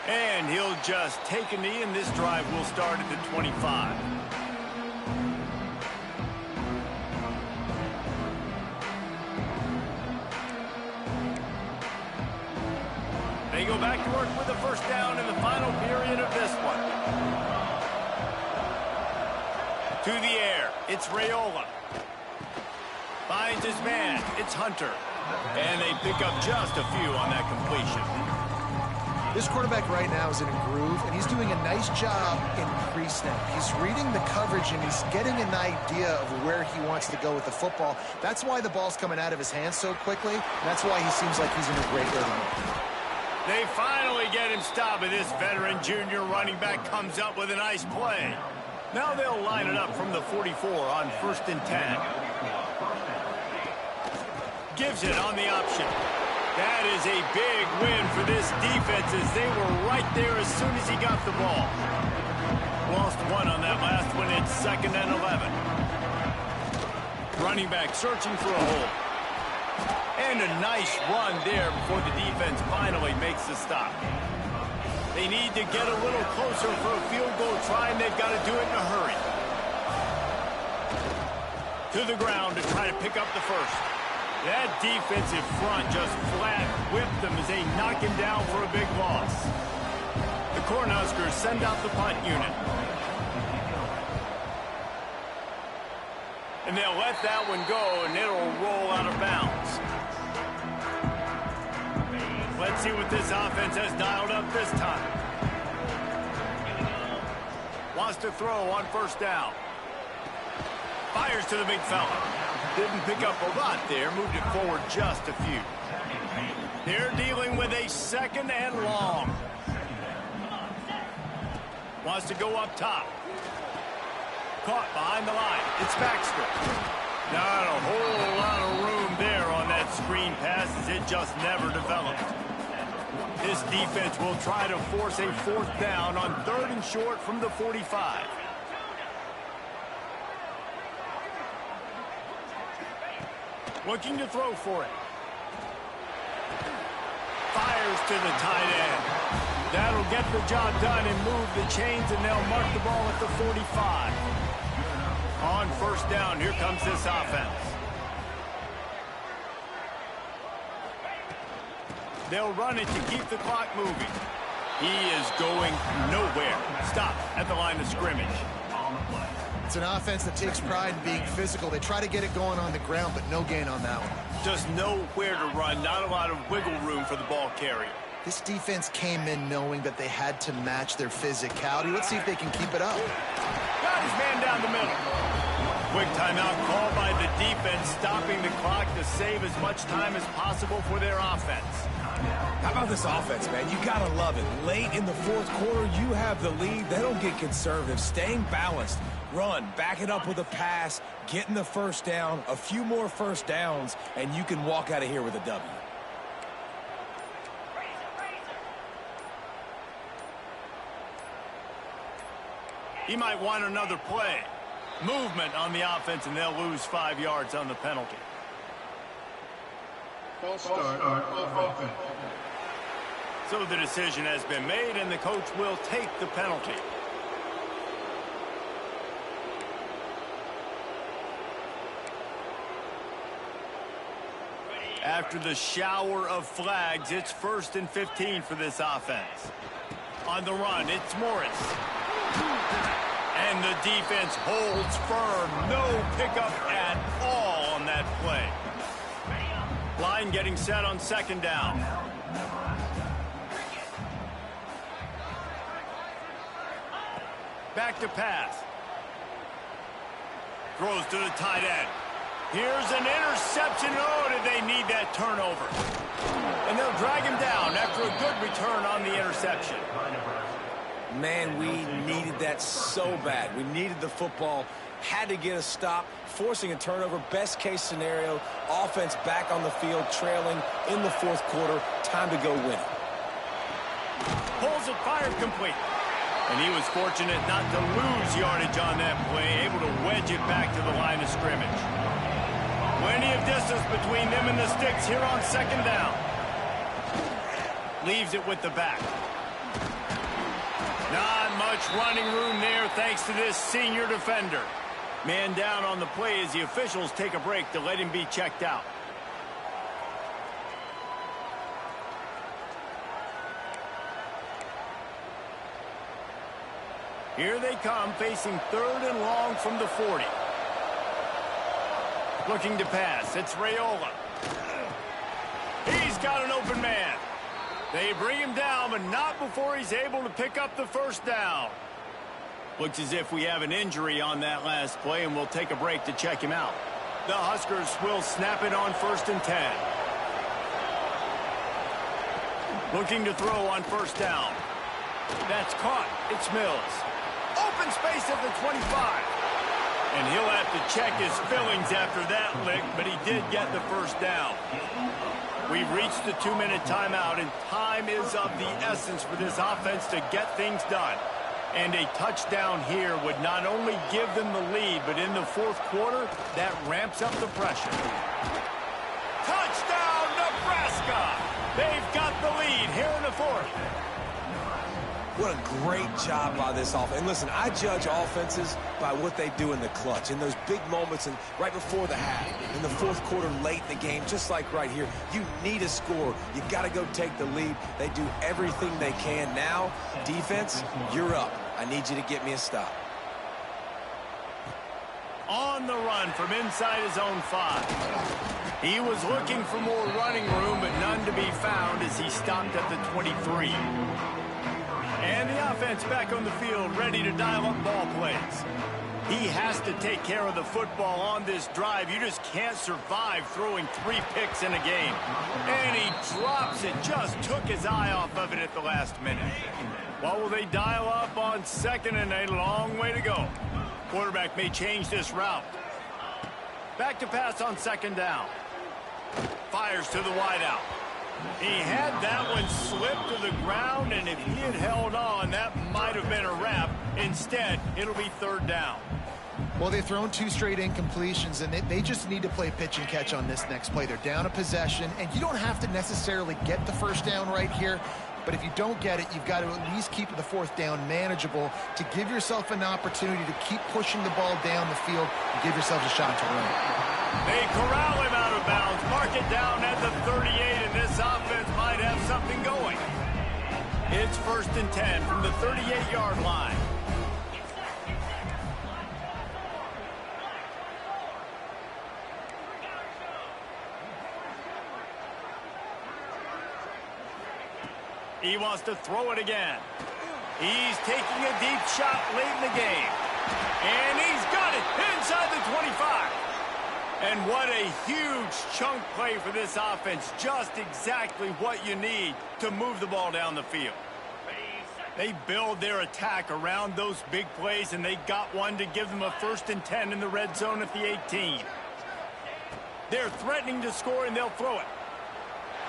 [SPEAKER 1] And he'll just take a knee, and this drive will start at the 25. They go back to work with a first down in the final period of this one. To the air, it's Raiola. Finds his man, it's Hunter. And they pick up just a few on that completion.
[SPEAKER 3] This quarterback right now is in a groove, and he's doing a nice job in pre-snap. He's reading the coverage, and he's getting an idea of where he wants to go with the football. That's why the ball's coming out of his hands so quickly. That's why he seems like he's in a great rhythm.
[SPEAKER 1] They finally get him stopped, and this veteran junior running back comes up with a nice play. Now they'll line it up from the 44 on 1st and 10. Gives it on the option. That is a big win for this defense as they were right there as soon as he got the ball. Lost one on that last one. It's 2nd and 11. Running back searching for a hole. And a nice run there before the defense finally makes the stop. They need to get a little closer for a field goal try, and they've got to do it in a hurry. To the ground to try to pick up the first. That defensive front just flat whipped them as they knock him down for a big loss. The Cornhuskers send out the punt unit. And they'll let that one go, and it'll roll out of bounds. Let's see what this offense has dialed up this time. Wants to throw on 1st down. Fires to the big fella. Didn't pick up a lot there. Moved it forward just a few. They're dealing with a 2nd and long. Wants to go up top. Caught behind the line. It's Baxter. Not a whole lot of room there on that screen pass as it just never developed. This defense will try to force a 4th down on 3rd and short from the 45. Looking to throw for it. Fires to the tight end. That'll get the job done and move the chains, and they'll mark the ball at the 45. On 1st down, here comes this offense. They'll run it to keep the clock moving. He is going nowhere. Stop at the line of scrimmage.
[SPEAKER 3] It's an offense that takes pride in being physical. They try to get it going on the ground, but no gain on that one.
[SPEAKER 1] Just nowhere to run. Not a lot of wiggle room for the ball carrier.
[SPEAKER 3] This defense came in knowing that they had to match their physicality. Let's see if they can keep it up.
[SPEAKER 1] Got his man down the middle. Quick timeout called by the defense, stopping the clock to save as much time as possible for their offense.
[SPEAKER 2] How about this offense, man? You gotta love it. Late in the 4th quarter, you have the lead. They don't get conservative. Staying balanced. Run, back it up with a pass, getting the 1st down, a few more 1st downs, and you can walk out of here with a W.
[SPEAKER 1] He might want another play. Movement on the offense, and they'll lose 5 yards on the penalty.
[SPEAKER 5] False start on offense.
[SPEAKER 1] So the decision has been made, and the coach will take the penalty. After the shower of flags, it's 1st and 15 for this offense. On the run, it's Morris. And the defense holds firm. No pickup at all on that play. Line getting set on 2nd down. Back to pass. Throws to the tight end. Here's an interception. Oh, did they need that turnover? And they'll drag him down after a good return on the interception.
[SPEAKER 2] Man, we needed that so bad. We needed the football, had to get a stop, forcing a turnover. Best case scenario, offense back on the field, trailing in the fourth quarter. Time to go win it.
[SPEAKER 1] Pulls it, fired complete. And he was fortunate not to lose yardage on that play, able to wedge it back to the line of scrimmage. Plenty of distance between them and the sticks here on second down. Leaves it with the back. Not much running room there thanks to this senior defender. Man down on the play as the officials take a break to let him be checked out. Here they come, facing 3rd and long from the 40. Looking to pass. It's Raiola. He's got an open man. They bring him down, but not before he's able to pick up the first down. Looks as if we have an injury on that last play, and we'll take a break to check him out. The Huskers will snap it on 1st and 10. Looking to throw on 1st down. That's caught. It's Mills. Open space at the 25. And he'll have to check his fillings after that lick, but he did get the first down. We've reached the 2-minute timeout, and time is of the essence for this offense to get things done. And a touchdown here would not only give them the lead, but in the fourth quarter, that ramps up the pressure. Touchdown, Nebraska! They've got the lead here in the fourth.
[SPEAKER 2] What a great job by this offense. And listen, I judge offenses by what they do in the clutch, in those big moments and right before the half, in the fourth quarter, late in the game, just like right here. You need a score. You got to go take the lead. They do everything they can. Now, defense, you're up. I need you to get me a stop.
[SPEAKER 1] On the run from inside his own 5. He was looking for more running room, but none to be found as he stopped at the 23. And the offense back on the field, ready to dial up ball plays. He has to take care of the football on this drive. You just can't survive throwing 3 picks in a game. And he drops it, just took his eye off of it at the last minute. What will they dial up on 2nd and a long way to go? Quarterback may change this route. Back to pass on 2nd down. Fires to the wideout. He had that one slip to the ground, and if he had held on, that might have been a wrap. Instead, it'll be 3rd down.
[SPEAKER 3] Well, they've thrown 2 straight incompletions, and they just need to play pitch and catch on this next play. They're down a possession, and you don't have to necessarily get the first down right here, but if you don't get it, you've got to at least keep the 4th down manageable to give yourself an opportunity to keep pushing the ball down the field and give yourself a shot to win.
[SPEAKER 1] They corral him out of bounds, mark it down at the 38, and this offense might have something going. It's 1st and 10 from the 38-yard line. He wants to throw it again. He's taking a deep shot late in the game. And he's got it inside the 25. And what a huge chunk play for this offense. Just exactly what you need to move the ball down the field. They build their attack around those big plays, and they got one to give them a 1st and 10 in the red zone at the 18. They're threatening to score, and they'll throw it.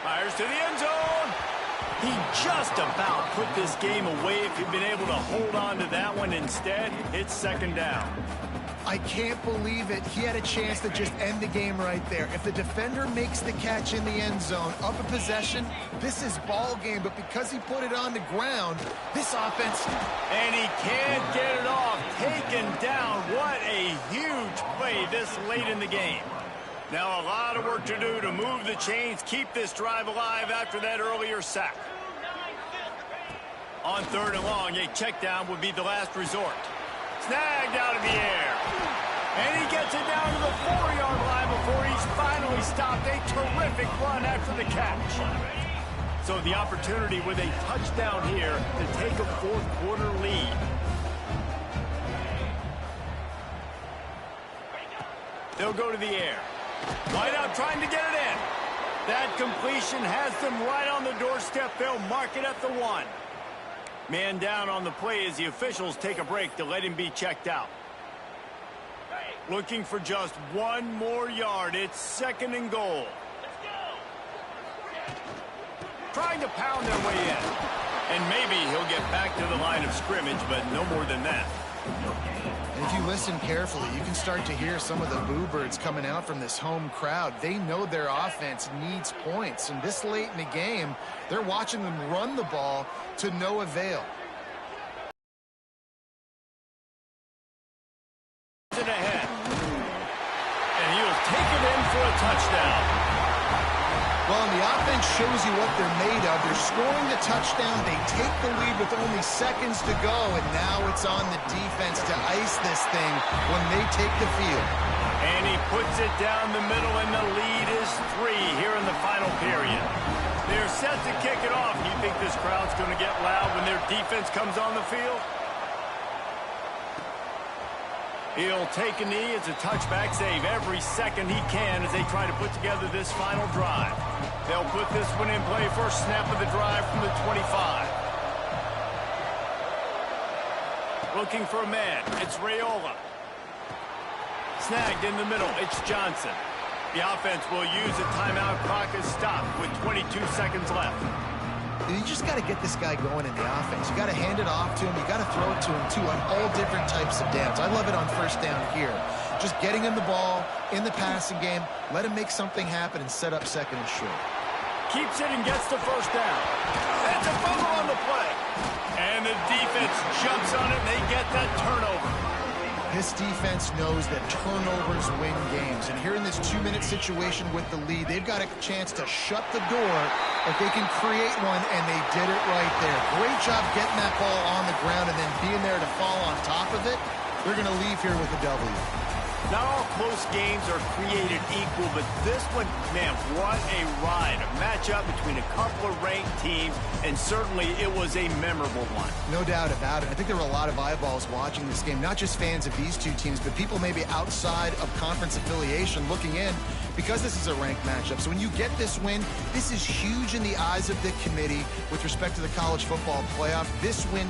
[SPEAKER 1] Fires to the end zone. He just about put this game away if he'd been able to hold on to that one. Instead, it's 2nd down.
[SPEAKER 3] I can't believe it. He had a chance to just end the game right there. If the defender makes the catch in the end zone, up a possession, this is ball game. But because he put it on the ground, this offense...
[SPEAKER 1] And he can't get it off. Taken down. What a huge play this late in the game. Now a lot of work to do to move the chains, keep this drive alive after that earlier sack. On 3rd and long, a check down would be the last resort. Snagged out of the air. And he gets it down to the 4-yard line before he's finally stopped. A terrific run after the catch. So the opportunity with a touchdown here to take a fourth quarter lead. They'll go to the air. Wideout trying to get it in. That completion has them right on the doorstep. They'll mark it at the 1. Man down on the play as the officials take a break to let him be checked out. Looking for just one more yard. It's 2nd and goal. Trying to pound their way in. And maybe he'll get back to the line of scrimmage, but no more than that.
[SPEAKER 3] And if you listen carefully, you can start to hear some of the boo birds coming out from this home crowd. They know their offense needs points. And this late in the game, they're watching them run the ball to no avail.
[SPEAKER 1] Ahead. And he'll take it in for a touchdown.
[SPEAKER 3] Well, and the offense shows you what they're made of. They're scoring the touchdown. They take the lead with only seconds to go, and now it's on the defense to ice this thing when they take the field.
[SPEAKER 1] And he puts it down the middle, and the lead is 3 here in the final period. They're set to kick it off. You think this crowd's going to get loud when their defense comes on the field? He'll take a knee. It's a touchback save every second he can as they try to put together this final drive. They'll put this one in play first snap of the drive from the 25. Looking for a man. It's Raiola. Snagged in the middle. It's Johnson. The offense will use a timeout. Clock is stopped with 22 seconds left.
[SPEAKER 3] You just got to get this guy going in the offense. You got to hand it off to him. You got to throw it to him, too, on all different types of downs. I love it on first down here. Just getting him the ball in the passing game. Let him make something happen and set up 2nd and short.
[SPEAKER 1] Keeps it and gets the first down. That's a fumble on the play. And the defense jumps on it, and they get that turnover.
[SPEAKER 3] This defense knows that turnovers win games. And here in this 2-minute situation with the lead, they've got a chance to shut the door if they can create one, and they did it right there. Great job getting that ball on the ground and then being there to fall on top of it. They're going to leave here with a W.
[SPEAKER 1] Not all close games are created equal, but this one, man, what a ride. A matchup between a couple of ranked teams, and certainly it was a memorable one.
[SPEAKER 3] No doubt about it. I think there were a lot of eyeballs watching this game, not just fans of these two teams, but people maybe outside of conference affiliation looking in because this is a ranked matchup. So when you get this win, this is huge in the eyes of the committee with respect to the college football playoff. This win